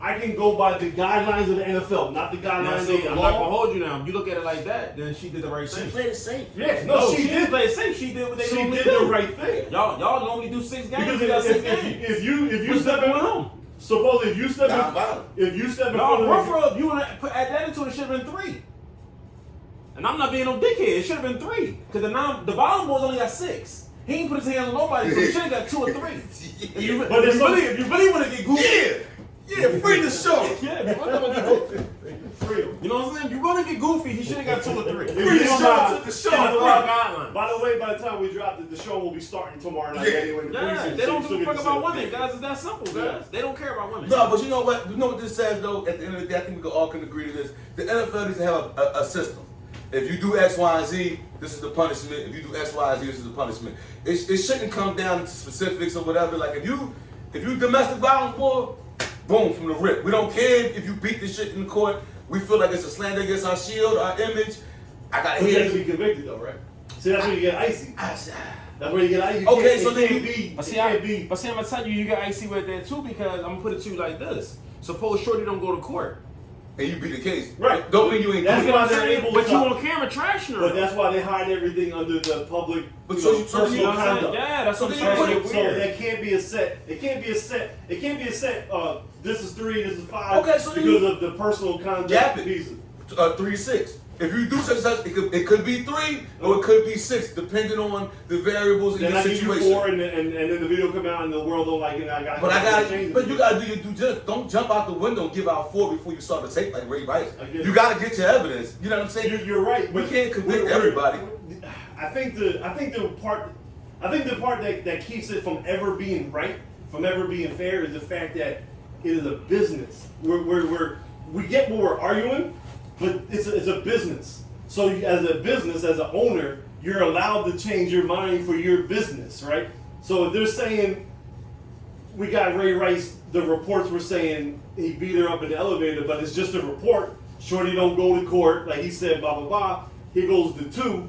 I can go by the guidelines of the NFL, not the Now, guidelines see, of the I'm not gonna law. hold you now. If you look at it like that, then she did the right She thing. played it safe. Yes, No, she didn't did. play it safe. She did what they She normally did do. the right thing. Y'all normally do 6 games. Because You got 6 games. if you What's step that in, going on? suppose if you step Nah, in, violent. if you step in No, front for of real, if you want to add that into it, it should have been 3. And I'm not being no dickhead. It should have been 3. Because the volume boys only got 6. He ain't put his hands on nobody, so he should have got 2 or 3. If you really want to get goofy, Yeah, free the show. yeah, if you really want to get goofy. real. You know what I'm saying? If you want to get goofy, he should have got 2 or 3. If Free you the don't show mind- to the show. That's our guideline. By the way, by the time we drop it, the show will be starting tomorrow night Yeah. anyway. The Yeah, preseason, they don't so give you a fuck still about get to see women, it. guys. It's that simple, guys. Yeah. They don't care about women. No, but you know what? You know what this says though. At the end of the day, I think we all can agree to this. The NFL needs to have a system. If you do X, Y, and Z, this is the punishment. If you do X, Y, and Z, this is the punishment. It shouldn't come down to specifics or whatever. Like if you domestic violence, boy, boom from the rip. We don't care if you beat this shit in the court. We feel like it's a slander against our shield, our image. I got But you have to hit. be convicted though, right? See, that's where you get icy. That's where you get icy. You Okay, can't- so it then can't you- be. But It see, can't be. I'm gonna tell you, you got icy with that too because I'm gonna put it to you like this. Suppose Shorty don't go to court. And you beat the case. Right. Don't mean you ain't That's doing why it. they're able to But you talk. on camera trashing her. But that's why they hide everything under the public. But you so know, you- so personal you know what I'm saying? conduct. Yeah, that's So what I'm then you saying. put So it weird. that can't be a set. It can't be a set. It can't be a set. This is 3. This is 5. Okay, so then because you- of the personal conduct Gap it. pieces. 3-6. If you do such and such, it could be 3 or it could be 6, depending on the variables in Then your I give you situation. 4, and then the video come out, and the world don't like it. And I got. But you gotta do your due diligence. Don't jump out the window and give out 4 before you start the tape like Ray Rice. I get it. You gotta get your evidence. You know what I'm saying? You're right. We but can't convict we're- everybody. I think the part that keeps it from ever being right, from ever being fair, is the fact that it is a business. We get what we're arguing, but it's a business. So as a business, as an owner, you're allowed to change your mind for your business, right? So if they're saying we got Ray Rice, the reports were saying he beat her up in the elevator, but it's just a report. Shorty don't go to court, like he said, blah blah blah. He goes to 2.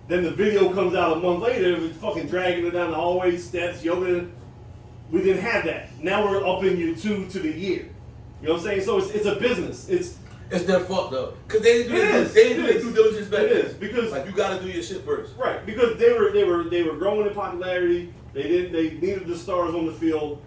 Then the video comes out a month later, with fucking dragging her down the hallway, steps, yoga. We didn't have that. Now we're upping you 2 to the year. You know what I'm saying? So it's a business. It's their fault though, cause they didn't do It their is. due diligence back It then. is, because- like you gotta do your shit first. right, because they were growing in popularity. They needed the stars on the field.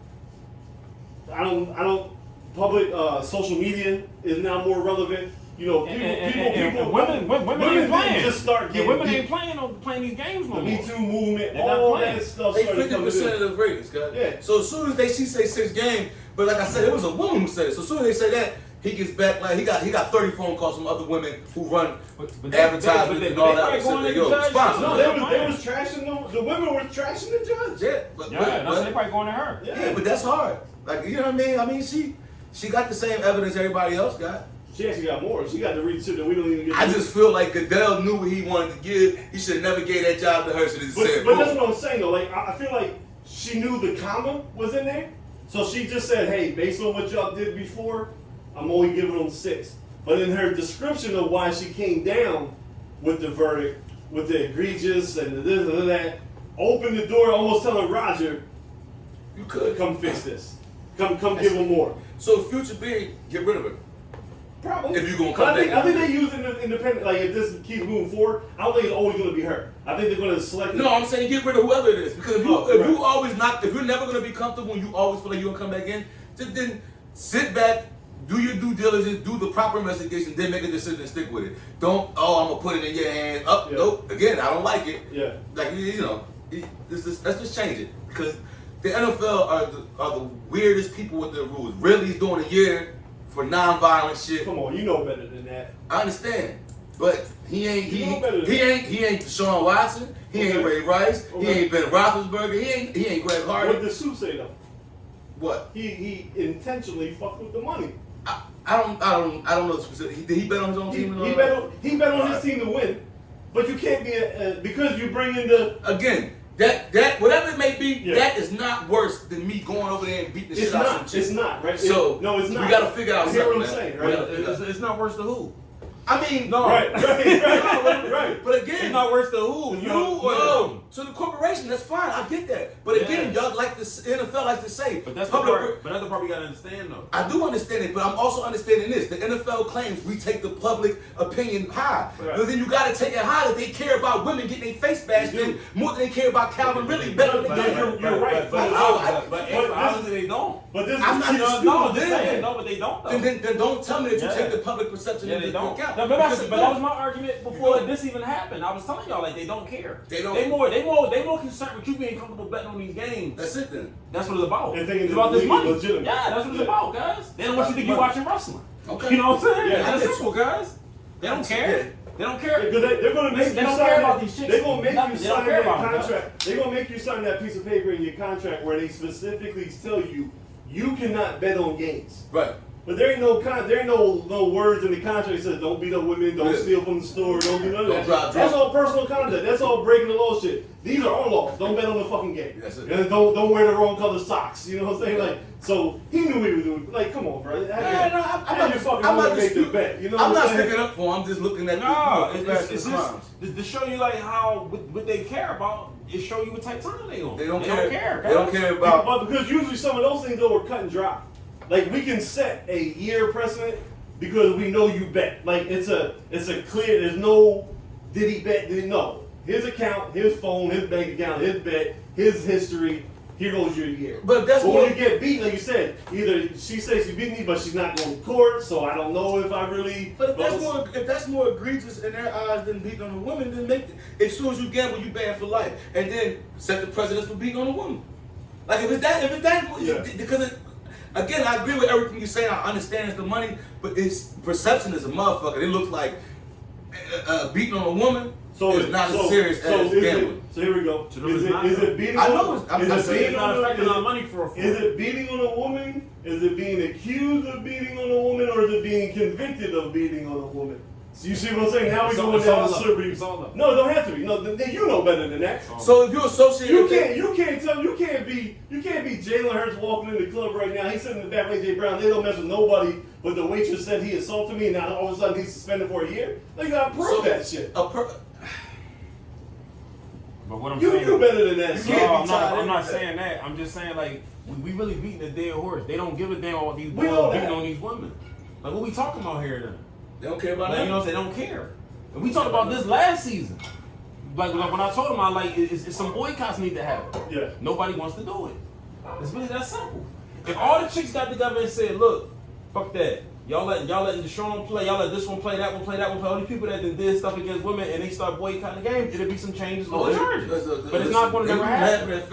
I don't. Public social media is now more relevant. You know, people. Women ain't didn't playing. just start getting women beat. ain't playing these games no The more. Me Too movement, They're not all playing. that stuff They started coming 50% of in. the ratings, guys. Yeah. So as soon as she say 6 games, but like I said, it was a woman who said it. So as soon as they say that, he gets back like he got 30 phone calls from other women who run But advertisements and all that. probably going Say, to yo, the judge. sponsor. No, No, they was trashing the women were trashing the judge. Yeah, but, Yeah, but, that's but- they probably going to her. yeah, but that's hard. Like you know what I mean? I mean she got the same evidence everybody else got. She actually got more. She got to read shit that we don't even get. I just feel like Goodell knew what he wanted to give. He should have never gave that job to her. Should have said, But that's boom. what I'm saying though. Like I feel like she knew the comma was in there, so she just said, "Hey, based on what y'all did before, I'm only giving them 6." But in her description of why she came down with the verdict, with the egregious and the this and that, opened the door, almost telling Roger, You could. "Come fix this. Come give them more." So future big, get rid of her. Probably. If you gonna But come I back. think they use it independent. Like if this keeps moving forward, I don't think it's always going to be her. I think they're going to select. No, I'm saying get rid of whoever it is. Because if you Right. always not, if you're never gonna be comfortable and you always feel like you're gonna come back in, just then sit back, do your due diligence, do the proper investigation, then make a decision and stick with it. Don't, I'm gonna put it in your hands. Nope. Again, I don't like it. Yeah. Like let's just change it because the NFL are the weirdest people with their rules. Really, he's doing a year for non-violent shit. Come on, you know better than that. I understand, but he ain't Deshaun Watson. He ain't Ray Rice. He ain't Ben Roethlisberger. He ain't Greg Hardy. What did Sue say though? What? He intentionally fucked with the money. I don't know the specific. Did he bet on his own team? He bet on his team to win, but you can't be because you bring in the again. That whatever it may be, that is not worse than me going over there and beating the shit out of some chick. It's not, right? So no, it's not. We gotta figure out. Hear what I'm saying, right? It's not worse to who? I mean, no, right. But again, it's not worse to who? You or them? To the corporation, that's fine. I get that. But again, y'all like the NFL likes to say. But that's the part. But that's the part we gotta understand, though. I do understand it, but I'm also understanding this. The NFL claims we take the public opinion high, but then you gotta take it high that they care about women getting their face bashed in more than they care about Calvin really better than you're right. But obviously they don't. But this I'm not no, but they don't. Though. Then don't tell me that you take the public perception into account. No, but that was my argument before this even happened. I was telling y'all like they don't care. They more concerned with you being comfortable betting on these games. It's then. That's what it's about. It's about this money. Legitimate. Yeah, that's what it's about, guys. They don't want you to think you're watching wrestling. Okay. You know what I'm saying? Yeah, that's simple, guys. They don't care. They don't care. Because they're going to make they you don't sign care about that. these chicks. They're going to make you They don't sign care that about contract. They're going to make you sign that piece of paper in your contract where they specifically tell you you cannot bet on games. Right. But there ain't no words in the contract that says don't beat up women, don't steal from the store, don't do none of that. That's all personal conduct. That's all breaking the law shit. These are our laws. Don't bet on the fucking game. That's it. And don't wear the wrong color socks. You know what I'm saying? Like, so he knew he was doing. Like, come on, bro. I'm not make the bet. You know I'm what not I'm saying? sticking up for him. I'm just looking at it's just to show you like how what they care about. It show you what type of time they on. They don't care. care. They don't care about. But because usually some of those things though are cut and dry. Like we can set a year precedent because we know you bet. Like it's a clear. There's no did he bet? Did he no? His account, his phone, his bank account, his bet, his history. Here goes your year. But when you get beat, like you said, either she says she beat me, but she's not going to court, so I don't know if I really. But if that's more egregious in their eyes than beating on a woman, then make it. As soon as you gamble, you ban for life, and then set the precedent for beating on a woman. Like if it's that, because again, I agree with everything you're saying. I understand it's the money, but its perception is a motherfucker. It looks like beating on a woman. So it's not as serious as gambling. So here we go. Is it beating on a money for a fool. Is it beating on a woman? Is it being accused of beating on a woman, or is it being convicted of beating on a woman? So you see what I'm saying? Now we going down the slippery. No, it don't have to be. No, you know better than that. So if you associate, you can't be Jalen Hurts walking in the club right now. He's sitting in the back with AJ Brown. They don't mess with nobody. But the waitress said he assaulted me, and now all of a sudden he's suspended for a year. They gotta prove that shit. But what I'm saying, you do better than that. I'm not saying that. I'm just saying like we really beating a dead horse. They don't give a damn about these boys beating on these women. Like what we talking about here then? They don't care about that. You know, they don't care. And we talked about this last season. Like when I told them, I like it's some boycotts need to happen. Yeah. Nobody wants to do it. It's really that simple. If all the chicks got together and said, "Look, fuck that. Y'all let Deshaun play. Y'all let this one play, that one play, that one play." All these people that did stuff against women and they start boycotting the game, it'll be some changes on the charges. But it's not going to never happen. It's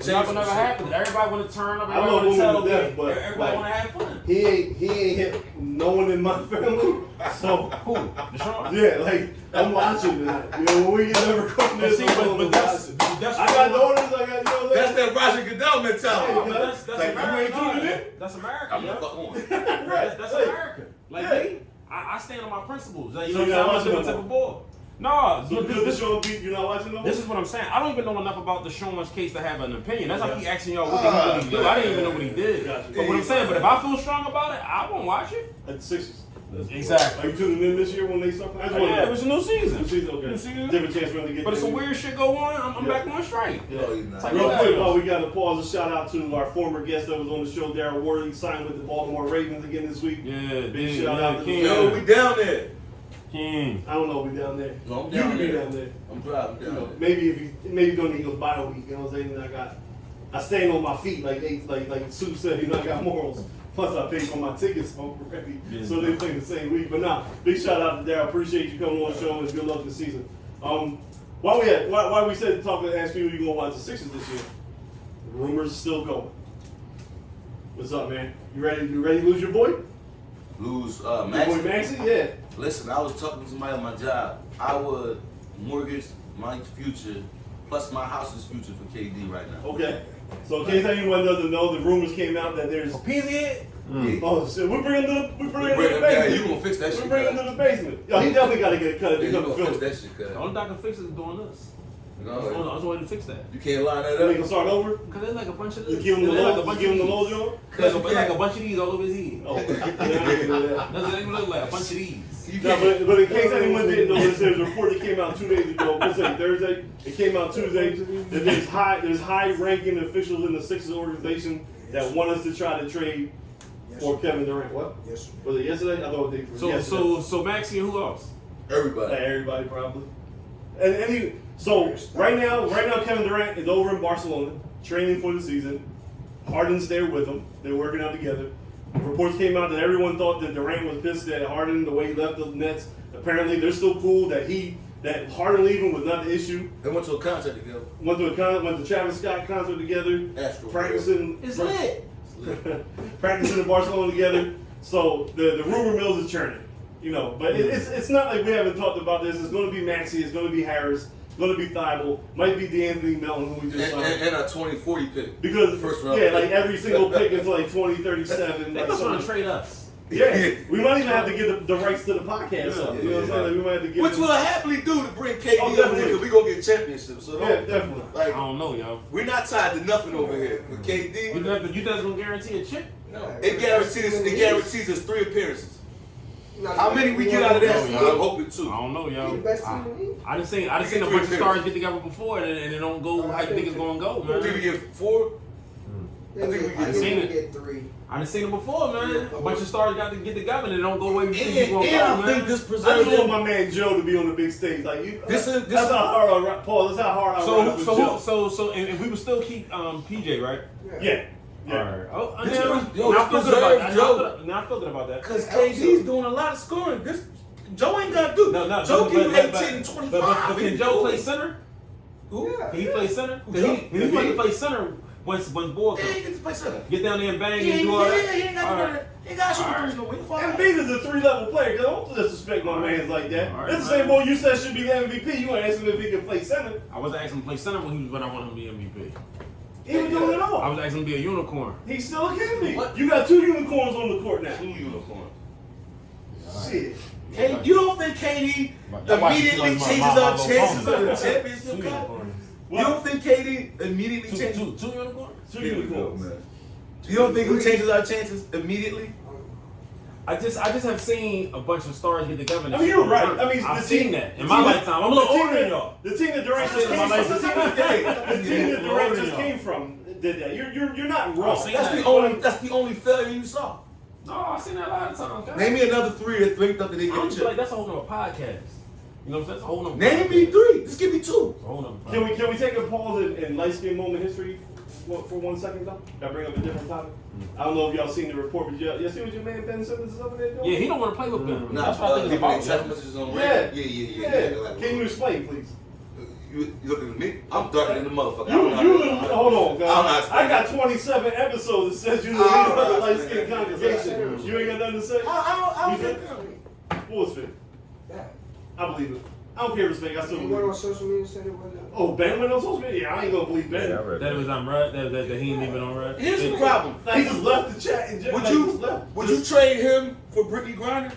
not going to never happen. Everybody want to turn up. Everybody want to tell them. Everybody want to have fun. He ain't hit no one in my family. So who? Deshaun? Yeah, like I'm watching that. You know, when we get ever come this, that's I got daughters. That's that Roger Goodell mentality. That's America. That's America. I'm the fuck on. That's America. Like me, I stand on my principles. Like, so you're not watching no type of ball. No, so you're not watching no more? This is what I'm saying. I don't even know enough about Deshaun's case to have an opinion. That's why I keep asking y'all what he really do. I didn't even know what he did. But what I'm saying, but if I feel strong about it, I won't watch it. At the Sixers. Exactly. Are you tuning in this year when they start playing? Yeah, it was a new season. New season, okay. Different chance for them to get. But if some weird shit go on, I'm back on straight. Yeah. Real quick, while we got to pause, a shout out to our former guest that was on the show, Darryl Worley, signed with the Baltimore Ravens again this week. Yeah, big shout out to Yo, we down there. King. I don't know if we down there. No, I'm you down can there. be down there. I'm driving down there. Maybe during the Eagles bye week, you know what I'm saying? I stand on my feet like Soup said, I got morals. Plus, I paid for my tickets already, so they play the same week. But nah, big shout out to Daryl. Appreciate you coming on the show and good luck this season. Why we said ask me who you gonna watch the Sixers this year? The rumors are still going. What's up, man? You ready to lose your boy? Lose Your Maxey? boy Maxey? Yeah. Listen, I was talking to somebody on my job. I would mortgage my future plus my house's future for KD right now. Okay. So in case anyone doesn't know, the rumors came out that there's Pizzy. Oh shit, we bring him to the Yeah, basement. you gonna fix that shit. We bring him to the basement. Yo, he definitely gotta get cut if Yeah, he you comes to gonna fix Philly. that shit, cuz. The only thing I can fix it is doing this. I No, was waiting to fix that. you can't line that They up. can start over. Cause there's like a bunch of You this. give him the There's like a low, bunch give him the of low these. joint. There's like a bunch of these all over his head. Oh, yeah, I can do that. Doesn't even look like a bunch of these. No, but in case anyone didn't know this, there's a report that came out 2 days ago. Let's say Thursday. It came out Tuesday. That there's high-ranking officials in the Sixers organization that want us to try to trade for Kevin Durant. What? Yes. Was it yesterday? I thought it was yesterday. So Maxey and who else? Everybody. Everybody probably. So right now Kevin Durant is over in Barcelona training for the season. Harden's there with him. They're working out together. Reports came out that everyone thought that Durant was pissed at Harden the way he left the Nets. Apparently, they're still cool. That Harden leaving was not the issue. They went to a concert together. Went to Travis Scott concert together. Astro. Practicing. It's lit. Practicing in Barcelona together. So the rumor mills is churning. But it's not like we haven't talked about this. It's going to be Maxey. It's going to be Harris. It's going to be Thibault. Might be DeAnthony Melton, who we just signed. And a 2040 pick. Because First round like pick. every single pick is like 2037. They like must want something. to trade us. Yeah, we might even have to get the rights to the podcast up. You know what I'm saying? Like, we might have to get Which we'll happily do to bring KD Oh, over definitely. here because we gonna get championships. So Yeah, definitely. I like, don't know, yo. we're not tied to nothing over here. With KD, You think that's gonna guarantee a chip? it guarantees us 3 appearances. How many we get out of that? No, yo. I'm hoping I 2. don't know, yo. He the best team in the league. I done seen a bunch of stars get together before and it don't go how you think it's gonna go, I think we man. get 4. I think we I've seen it. get 3. I done seen it before, man. A bunch of stars got to get together and it don't go away. And I think this I preserves just want them. my man Joe to be on the big stage. Like This that's how hard Paul. That's how hard I run with Joe. So, and we would still keep PJ, right? Yeah. Alright. Oh, This now was- yo, I feel this good about that. preserves Joe. Now I feel good about that. Because KD's doing a lot of scoring. This Joe ain't got to do. No, Joe give you 18 but- and 25. But can Joe play center? Who? Yeah. Can he play center? Who, He Joe? can play center once Boyd Yeah, he comes. gets to play center. Get down there and bang He and ain't do all that. he ain't got to Alright. He ain't got to shoot the threes no way. Embiid is a 3-level player. Cause don't disrespect my man's like that. All right, This is the same boy you said should be the MVP. You want to ask him if he can play center? I wasn't asking him to play center when I wanted him to be MVP. He was doing it I all. was asking him to be a unicorn. He's still a kid me. What? You got 2 unicorns on the court now. 2 unicorns. Shit. You don't think KD immediately changes our chances of the championship cup? You don't think KD immediately changes? Two unicorns? 2 unicorns. man. You don't think he changes our chances immediately? I just have seen a bunch of stars get together. And I mean, you're right. I mean, I've the seen team- that in the my team- lifetime. I'm a little the team older than that- y'all. The team that Durant just In my came life, from. the team The Durant just y'all. came from did that. You're not wrong. I've seen That's that. the only failure you saw. No, I've seen that a lot of times. guys. Name me another 3 that linked up that they I get a don't feel like chip. that's a whole nother podcast. You know what I'm saying? That's a whole nother Name me podcast. 3. Just give me 2. It's a whole nother podcast. Can we take a pause in light skin moment history for 1 second though? Can I bring up a different topic? I don't know if y'all seen the report, but y'all see what your man Ben Simmons is over there doing? Yeah, he don't want to play with them. Nah, That's what I think people about. ain't text messages on Yeah. Reddit. Yeah. Can you explain, please? You looking at me? I'm darker than the motherfucker. Hold on, I'm guys. not I got 27 episodes that says you the leader of the light skin congregation. You ain't got nothing to say? I You don't think? What was fake? Yeah. I believe it. I don't care if it's fake. I still You believe went on it. social media and said it wasn't. Oh, Ben went on social media? Yeah, I ain't gonna believe Ben. That was on Red. That he ain't even on Red. Here's the problem. He just left the chat and just Would you trade him for Brittany Griner?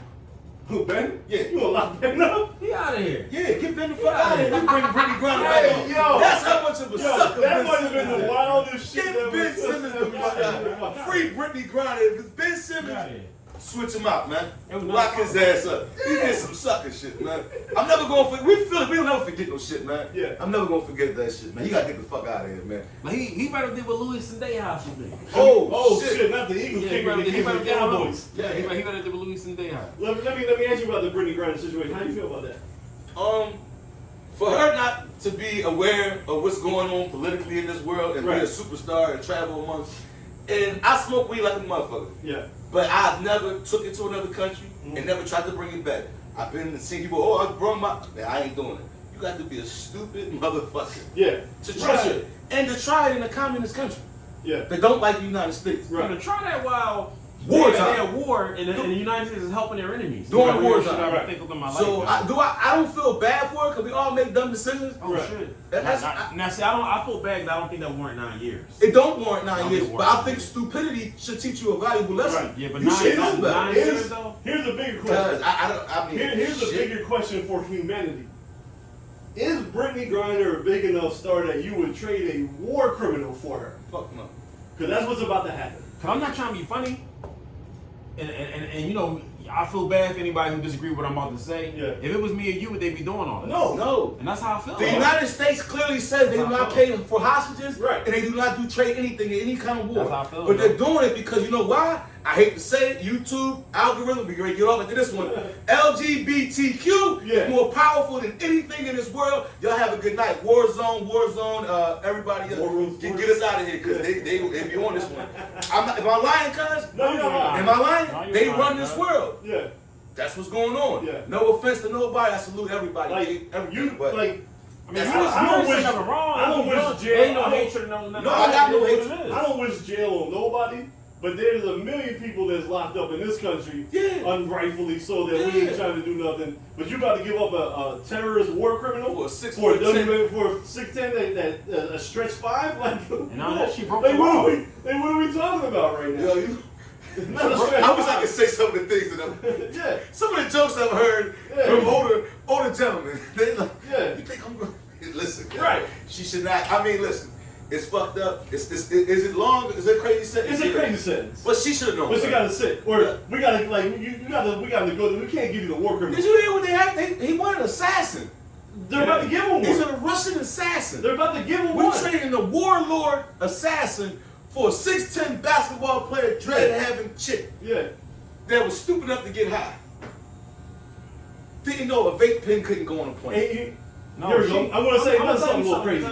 Who, Ben? Yeah. You gonna lock Ben up? He out of here. Yeah, get Ben the fuck out of here. We bring Brittany Griner back Hey, on. yo. That's how much of a sucker That Ben might have been Simmons the is. wildest shit Get that Ben Simmons the fuck out. Free Brittany Griner. If it's Ben Simmons, switch him out, man. Lock his ass up. He did some sucker shit, man. I'm never gonna forget. We'll never forget no shit, man. Yeah. I'm never gonna forget that shit, man. He gotta get the fuck out of here, man. But he better deal with Louis and Dayhouse with me. Oh shit, not the Eagles Yeah, kicker, the he better Cowboys. deal with Louis. Yeah, He better deal with Louis and Dayhouse. Let me ask you about the Brittany Griner situation. How do you feel about that? For her not to be aware of what's going on politically in this world and Right. be a superstar and travel amongst And I smoke weed like a motherfucker. Yeah. But I've never took it to another country and never tried to bring it back. I've been and seen people, I brought my... Man, I ain't doing it. You got to be a stupid motherfucker. Yeah. To try it. And to try it in a communist country. Yeah. They don't like the United States. Right. To try that while war they're at war and the United States is helping their enemies. During war time. I think of my So life, I don't feel bad for it because we all make dumb decisions. Oh shit. Now see, I feel bad because I don't think that warrant 9 years. It don't warrant 9 years, but I think stupidity should teach you a valuable lesson. Right. Yeah, but you should know better. 9 years though. Here's a bigger question. I mean, here's a bigger question for humanity. Is Brittany Griner a big enough star that you would trade a war criminal for her? Fuck no. Because that's what's about to happen. Cause I'm not trying to be funny, and you know, I feel bad for anybody who disagree with what I'm about to say. Yeah. If it was me and you, would they be doing all this? No. And that's how I feel. The United States clearly says they do not pay them for hostages, right, and they do not do trade anything in any kind of war. That's how I feel, but they're doing it because you know why? I hate to say it, YouTube algorithm, be great, get off into this one. LGBTQ is more powerful than anything in this world. Y'all have a good night. Warzone, everybody get us out of here because they be on this one. If I'm lying, cuz? No, you're not. Am I lying? No, they not, run this world. Yeah. That's what's going on. Yeah. No offense to nobody. I salute everybody. Like, I mean, I don't wish nothing wrong. I don't wish jail. Ain't no hatred, no nothing. No, I got no hatred. I don't wish jail on nobody. But there's a million people that's locked up in this country, unrightfully so, that we ain't trying to do nothing. But you about to give up a terrorist war criminal for a 6'10", that a stretch 5? Like, and now that she broke what are we talking about right now? I wish I could say some of the things that I'm. Some of the jokes I've heard from older gentlemen. They like, you think I'm going to listen? Right. She should not. I mean, listen. It's fucked up. Is it long? Is it a crazy sentence? It's a crazy sentence. But she should have known. But she gotta sit. Or we gotta we gotta go. We can't give you the war criminal. Did you hear what they had? He wanted an assassin. They're about to give him one. He's a Russian assassin. They're about to give him one. We're trading a warlord assassin for a 6'10" basketball player dread having chick. Yeah. That was stupid enough to get high. Didn't know a vape pen couldn't go on a plane. Here we go. I want to say something a little crazy. I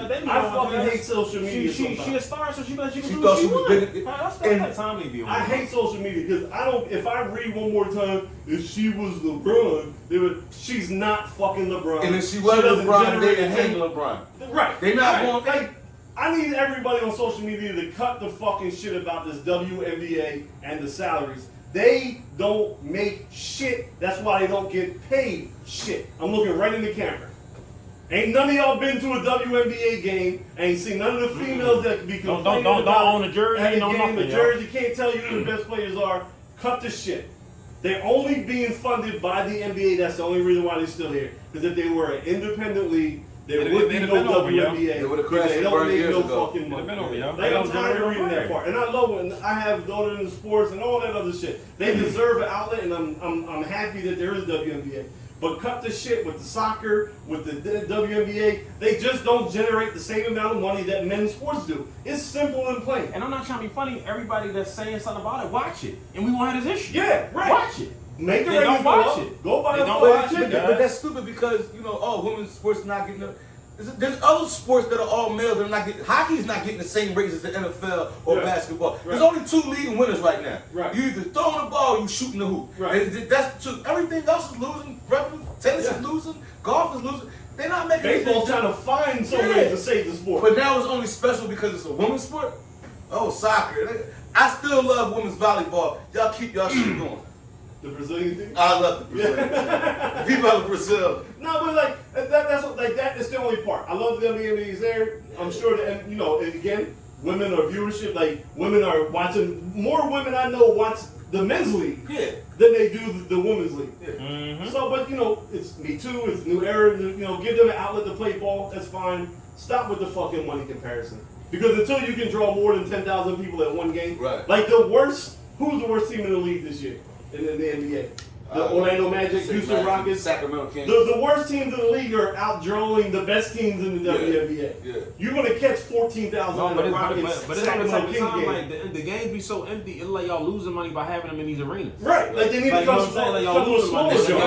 fucking hate social media. She a star, so she thought she could do thought what she she was wanted. big. That's time to be on. I hate social media because I don't. If I read one more time, if she was LeBron, she's not fucking LeBron. And if she was LeBron, they didn't hang LeBron. Right. They're not going. Like, I need everybody on social media to cut the fucking shit about this WNBA and the salaries. They don't make shit. That's why they don't get paid shit. I'm looking right in the camera. Ain't none of y'all been to a WNBA game. Ain't seen none of the females that be complaining don't own a jersey. at the No game. nothing. The jersey can't tell you who the best players are. Cut the shit. They're only being funded by the NBA. That's the only reason why they're still here. Because if they were an independent league, there would be no WNBA. They would have crashed they and don't burned make years no ago. fucking money. Like, I'm tired of reading that part. And I love when I have daughters in sports and all that other shit. They deserve an outlet, and I'm happy that there is WNBA. But cut the shit with the soccer, with the WNBA. They just don't generate the same amount of money that men's sports do. It's simple and plain. And I'm not trying to be funny. Everybody that's saying something about it, watch it. And we won't have this issue. Yeah, right. Watch it. Make the They ratings don't go watch up. it. Go buy They a don't fucking watch it, ticket. But that's stupid because, women's sports not getting up. There's other sports that are all male that are not getting. Hockey's not getting the same rates as the NFL or basketball. Right. There's only 2 leading winners right now. Right. You either throwing the ball or you shooting the hoop. Right. And that's the 2. Everything else is losing revenue. Tennis is losing. Golf is losing. They're not making Baseball's trying to find some ways to save the sport. But now it's only special because it's a women's sport. Oh, soccer. I still love women's volleyball. Y'all keep y'all shit going. The Brazilian thing? I love the Brazilian team. Viva Brazil. No, but that is the only part. I love the WNBA is there. I'm sure that, and again, women are viewership. Like, women are watching. More women I know watch the men's league than they do the women's league. Yeah. Mm-hmm. So, but it's Me Too. It's new era. Give them an outlet to play ball. That's fine. Stop with the fucking money comparison. Because until you can draw more than 10,000 people at one game, right? Like who's the worst team in the league this year in the NBA? the Orlando Magic, Houston Rockets, Sacramento Kings. The worst teams in the league are outdrawing the best teams in the WNBA. Yeah. You're gonna catch 14,000 No, in but the it's Rockets. on the Sacramento type of Kings time, game. like the games be so empty, it's like y'all losing money by having them in these arenas. Right, like they need Like, to you know come what I'm saying? Like, y'all come to a losing smaller money. show.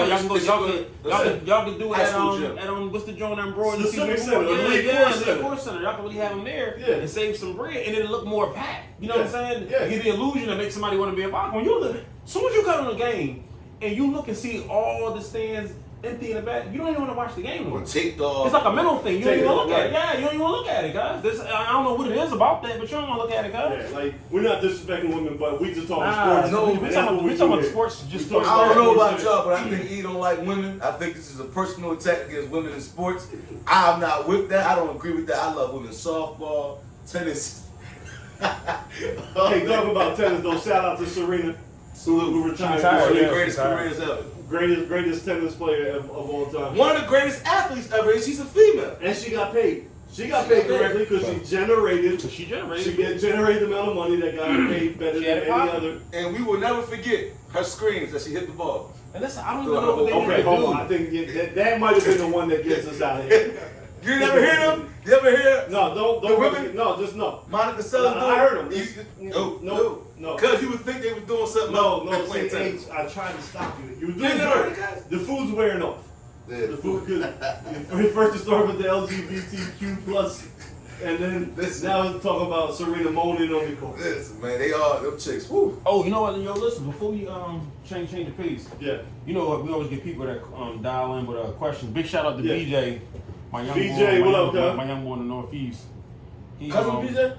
Y'all can do it High school gym. at what's the joint on Broad? The Civic Center, the League Course Center. Y'all can really have them there Yeah. and save some bread, and it'll look more packed. You know what I'm saying? Yeah. Give the illusion to make somebody want to be involved. When you look, as soon as you come on the game and you look and see all the stands empty in the back, you don't even want to watch the game anymore. Take off. It's like a mental thing. You don't Take even it look off, at it. right. Yeah, you don't even look at it, guys. I don't know what it is about that, but you don't want to look at it, guys. Yeah, like we're not disrespecting women, but we just talking Nah, sports. no, and we that's talking what we about do here. sports. Just We talking I don't know about sports. y'all, but I think E don't like women. I think this is a personal attack against women in sports. I'm not with that. I don't agree with that. I love women's softball, tennis. Hey, talk about tennis though. Shout out to Serena, who retired. retired, One of yeah. the greatest Sorry. careers ever. Greatest tennis player of all time. One of the greatest athletes ever, and she's a female. And she got paid. She got paid correctly because she generated. She generated. She generated the amount of money that got her paid better She than had any a pocket. other. And we will never forget her screams as she hit the ball. And listen, I don't even know what they Okay, need to hold do. on. I think that might have been the one that gets us out of here. You never hear them? You ever hear No, don't. The women? No, just no. Monica Seles? I heard them. No. Because you would think they were doing something else. No. than playing See, tennis. I tried to stop you. You were You doing never heard good. it, guys? The food's wearing off. Yeah. The food, because first it started with the LGBTQ plus, and then now it's talking about Serena moaning on the court. Listen, man, they are them chicks. Woo. Oh, you know what? Yo, listen. Before we change the pace, Yeah. you know what? We always get people that dial in with questions. Big shout out to Yeah. BJ, my young BJ, boy, what up, dog? my young boy in the Northeast. He, Cousin BJ?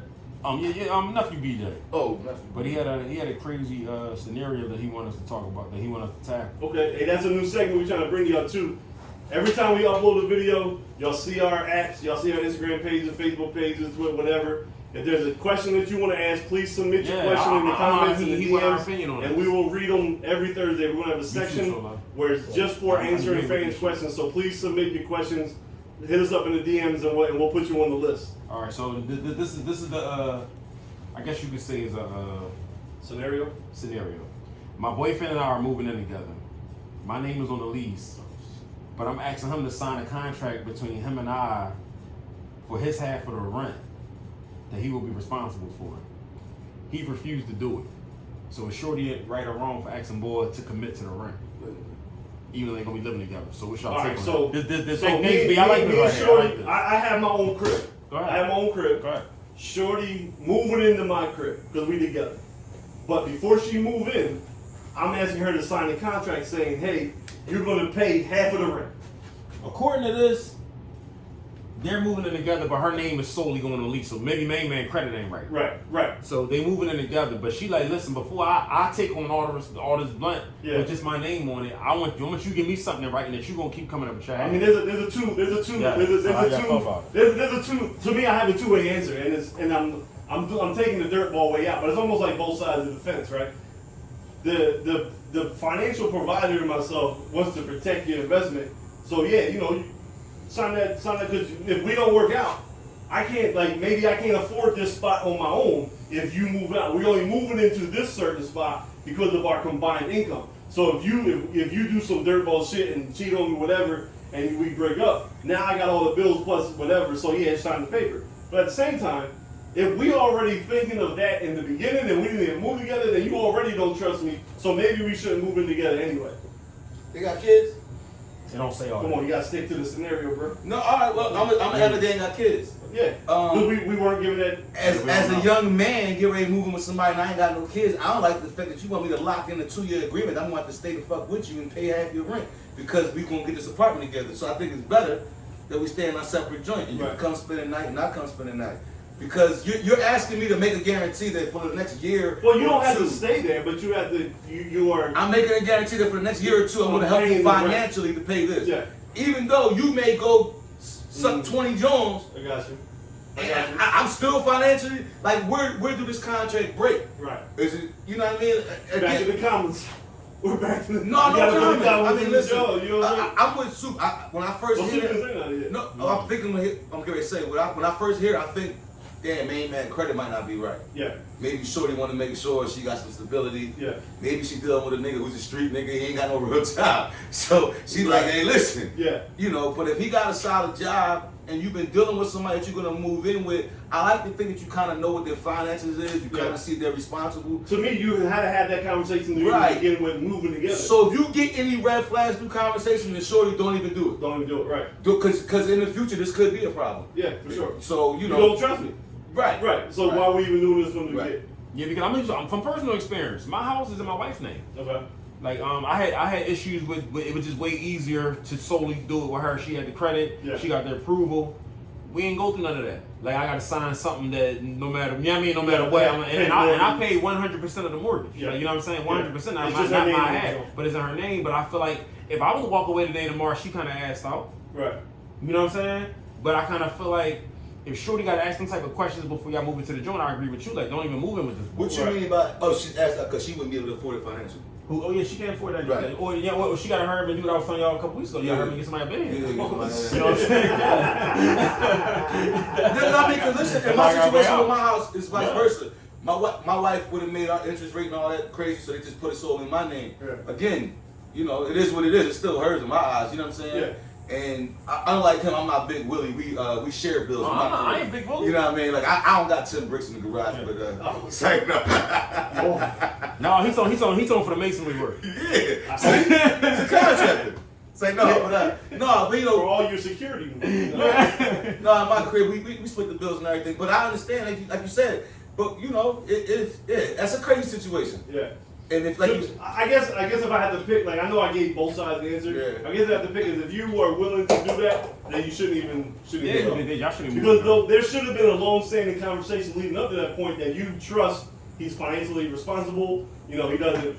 nephew BJ. Oh, nothing. But he had a crazy scenario that he wanted us to talk about, that he wanted us to tackle. Okay, hey, that's a new segment we're trying to bring y'all to. Every time we upload a video, y'all see our apps, y'all see our Instagram pages, Facebook pages, Twitter, whatever. If there's a question that you want to ask, please submit your question in the comments and the he want our DMs, opinion on and it. we will read them every Thursday. We're going to have a section where it's just for answering fans' questions, so please submit your questions. Hit us up in the DMs, and we'll put you on the list. All right, so this is the I guess you could say is a Scenario? scenario. My boyfriend and I are moving in together. My name is on the lease, but I'm asking him to sign a contract between him and I for his half of the rent that he will be responsible for. He refused to do it. So is Shorty right or wrong for asking boy to commit to the rent? Even though they're gonna be living together. So what's y'all All right, take so, on that? This so thing me, needs to be. I like me this and right here. I Shorty, like this. I have my own crib. Go ahead. I have my own crib. Go ahead. Shorty moving into my crib because we together. But before she move in, I'm asking her to sign a contract saying, hey, you're going to pay half of the rent. According to this, they're moving in together, but her name is solely going on the lease. So maybe main man credit ain't right. Right. So they moving in together, but she like, listen, before I take on all this blunt with just my name on it, I want you to give me something in writing that you gonna keep coming up with your I ass. mean, there's a two. To me, I have a two-way answer, and I'm taking the dirtball way out, but it's almost like both sides of the fence, right? The financial provider to myself wants to protect your investment, so yeah, sign that because if we don't work out, maybe I can't afford this spot on my own. If you move out, we're only moving into this certain spot because of our combined income. So if you do some dirtball shit and cheat on me, whatever, and we break up, now I got all the bills plus whatever. So yeah, it's sign the paper. But at the same time, if we already thinking of that in the beginning and we didn't even move together, then you already don't trust me. So maybe we shouldn't move in together anyway. They got kids? They don't say all Come that. on, you gotta stick to the scenario, bro. No, all right. Well, I'm gonna they ain't got kids. Yeah. We weren't giving that. As a young man, get ready moving with somebody and I ain't got no kids, I don't like the fact that you want me to lock in a 2-year agreement. I'm gonna have to stay the fuck with you and pay half your rent because we gonna get this apartment together. So I think it's better that we stay in our separate joint and you can come spend the night and I come spend the night. Because you're asking me to make a guarantee that for the next year. Well, you don't have to stay there, but you have to. You are. I'm making a guarantee that for the next year or two, I'm going to help you financially to pay this. Yeah. Even though you may go suck 20 Jones. I got you. I'm still financially like where do this contract break? Right. Is it what I mean? Back to the comments. We're back to the. No comment. I mean, listen. You I'm with Soup. When I first hear it, I'm I'm thinking. I'm going to say when I first hear it, I think damn, man, credit might not be right. Yeah. Maybe Shorty want to make sure she got some stability. Yeah. Maybe she dealing with a nigga who's a street nigga. He ain't got no real job. So she like, hey, listen. Yeah. You know, but if he got a solid job and you've been dealing with somebody that you're gonna move in with, I like to think that you kind of know what their finances is. You kind of see they're responsible. To me, you had to have that conversation to begin with moving together. So if you get any red flags through conversation, then Shorty don't even do it. Don't even do it, right? Because in the future this could be a problem. Yeah, for sure. So you know, you don't trust me. Right. Right. So why are we even doing this from the beginning? Yeah, because I'm from personal experience. My house is in my wife's name. Okay. Like I had issues with it was just way easier to solely do it with her. She had the credit, she got the approval. We ain't go through none of that. Like I got to sign something that no matter, you know what I mean, no matter what, and I paid 100% of the mortgage. Yeah. Like, you know what I'm saying? 100%. Not just my her name, head, but it's in her name. But I feel like if I was to walk away today and tomorrow, she kind of asked out. Right. You know what I'm saying? But I kind of feel like if Shorty got to ask some type of questions before y'all move into the joint, I agree with you. Like, don't even move in with this. What you mean by? Oh, she asked that because she wouldn't be able to afford it financially. Who? Oh yeah, she can't afford that. Right. Or yeah, well, she got to hurry up and do what I was telling y'all a couple weeks ago. You got to hurry up and get somebody a bed. Yeah, You know what I'm saying? I mean, because listen, in my situation with my house, it's vice versa. My wife would have made our interest rate and all that crazy, so they just put it solely in my name. Yeah. Again, you know, it is what it is. It's still hers in my eyes. You know what I'm saying? Yeah. And unlike him, I'm not Big Willie. We share bills. I ain't Big Willie. You know what I mean? Like I don't got 10 bricks in the garage, but it's like No, he's on for the masonry work. Yeah, see, he's a contractor. It's like but you know, for all your security. no, in my crib we split the bills and everything. But I understand, like you said. But you know, that's a crazy situation. Yeah. And if I guess if I had to pick, like I know I gave both sides the answer. Yeah. I guess I have to pick is if you are willing to do that, then you shouldn't even Y'all shouldn't because there should have been a long-standing conversation leading up to that point that you trust he's financially responsible. You know, he doesn't.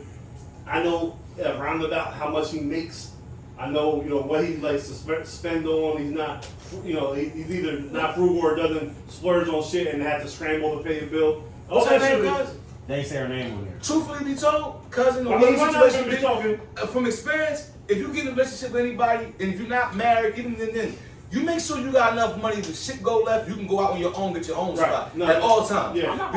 I know around about how much he makes. I know what he likes to spend on. He's not, he's either not frugal or doesn't splurge on shit and have to scramble to pay a bill. what's her name, cuz? They ain't say her name on there. Truthfully be told, cousin, I mean, we're not gonna be talking from experience. If you get in a relationship with anybody, and if you're not married, even then, you make sure you got enough money. If shit go left, you can go out on your own, get your own spot at all times. Yeah. I'm not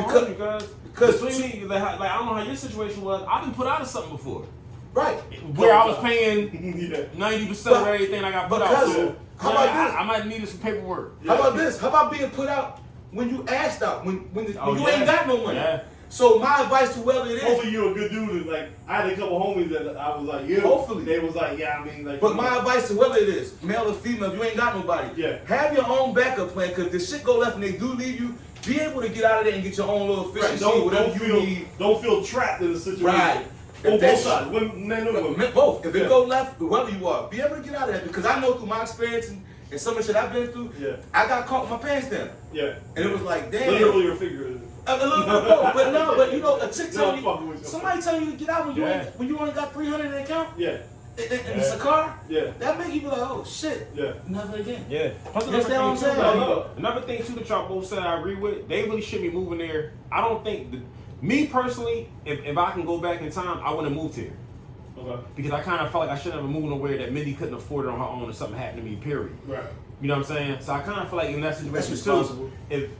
because between me, like I don't know how your situation was. I've been put out of something before. Right. Where I was paying 90% of everything I got put out. Cousin, So how about this? I might need some paperwork. How about this? How about being put out when you asked out, when you ain't got no money? Yeah. So my advice to whoever it is. Hopefully you're a good dude. And like I had a couple homies that I was like, yeah. Hopefully they was like, yeah. I mean, like. But my advice to whoever it is, male or female, if you ain't got nobody, have your own backup plan. Because if shit go left and they do leave you, be able to get out of there and get your own little efficiency. Don't feel trapped in the situation. Right. On both sides, men or women. Both. If it go left, whoever you are, be able to get out of there. Because I know through my experience and some of the shit I've been through, I got caught with my pants down. Yeah. And it was like, damn. Literally or figuratively. A little bit of both, but you know, a chick telling you, somebody telling you to get out when you only got $300 in the account. Yeah. And it's a car. Yeah. That make you be like, oh shit. Yeah. Never again. Yeah. Plus another thing too that y'all both said I agree with. They really should be moving there. I don't think me personally, if I can go back in time, I wouldn't have moved here. Okay. Because I kind of felt like I shouldn't have moved nowhere that Mindy couldn't afford it on her own if something happened to me. Period. Right. You know what I'm saying? So I kind of feel like in that situation too, if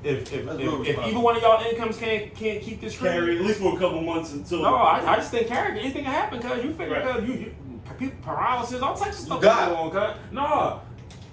either one of y'all incomes can't keep this carry at least for a couple months until. No, I just think carry anything can happen because you figure because you paralysis, all types of stuff going on. Cause no,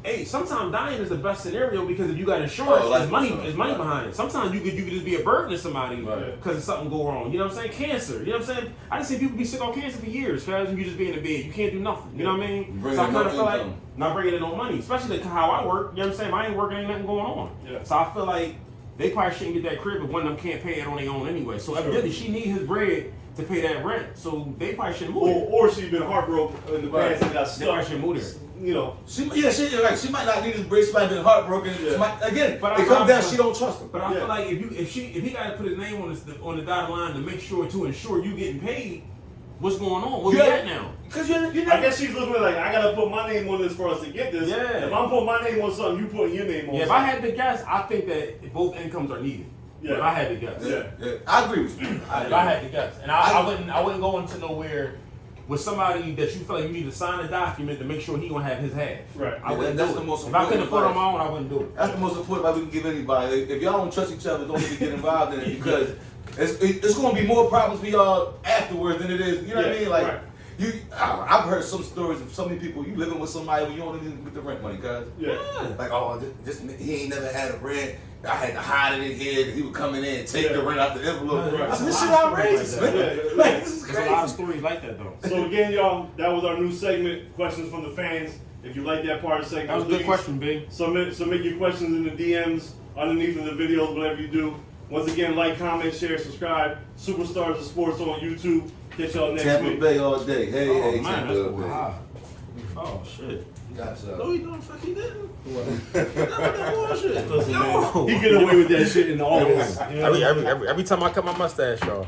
hey, sometimes dying is the best scenario because if you got insurance, there's money behind it. Sometimes you could just be a burden to somebody because something go wrong. You know what I'm saying? Cancer. You know what I'm saying? I just see people be sick on cancer for years because you just be in the bed. You can't do nothing. You know what I mean? So I kind of feel like not bringing in no money, especially how I work. You know what I'm saying? If I ain't working, ain't nothing going on. Yeah. So I feel like they probably shouldn't get that crib if one of them can't pay it on their own anyway. So evidently she need his bread to pay that rent. So they probably shouldn't move. Or she's been heartbroken in the past and got stuck. They probably shouldn't move there. You know, she might not need his break. She might have been heartbroken. Again, but it comes down. She don't trust him. But I feel like if he got to put his name on the dotted line to make sure to ensure you getting paid, what's going on? Where we at now? Because I guess she's looking like I gotta put my name on this for us to get this. Yeah. If I'm putting my name on something, you putting your name on. Yeah. If I had to guess, I think that both incomes are needed. Yeah. If I had to guess. Yeah. I agree with you. If I had to guess, and I wouldn't go into nowhere with somebody that you feel like you need to sign a document to make sure he gonna have his half. Right. I wouldn't that's do the it. most If I couldn't important afford on part. my own, I wouldn't do it. That's the most important advice we can give anybody. If y'all don't trust each other, don't even get involved in it because it's going to be more problems for y'all afterwards than it is. You know what I mean? Like I've heard some stories of so many people. You living with somebody when you don't even get the rent money, cuz. Yeah. Like, oh, this he ain't never had a rent. I had to hide it in here. He would come in there and take the rent out the envelope. Right. I said, this shit outrageous, man. Like, this is There's a crazy. lot of stories like that though. So again, y'all, that was our new segment, questions from the fans. If you like that part of the segment, That was a good please question, B. Submit your questions in the DMs underneath of the videos, whatever you do. Once again, like, comment, share, subscribe. Superstars of Sports on YouTube. Catch y'all next Tampa week. Bay all day. Hey, Oh hey, man, Tampa that's Bay. wow. Oh shit. Gotcha. No, he don't fuck. He didn't. That bullshit. Listen, Yo. man, he get away with that shit in the office. You know? Every time I cut my mustache off.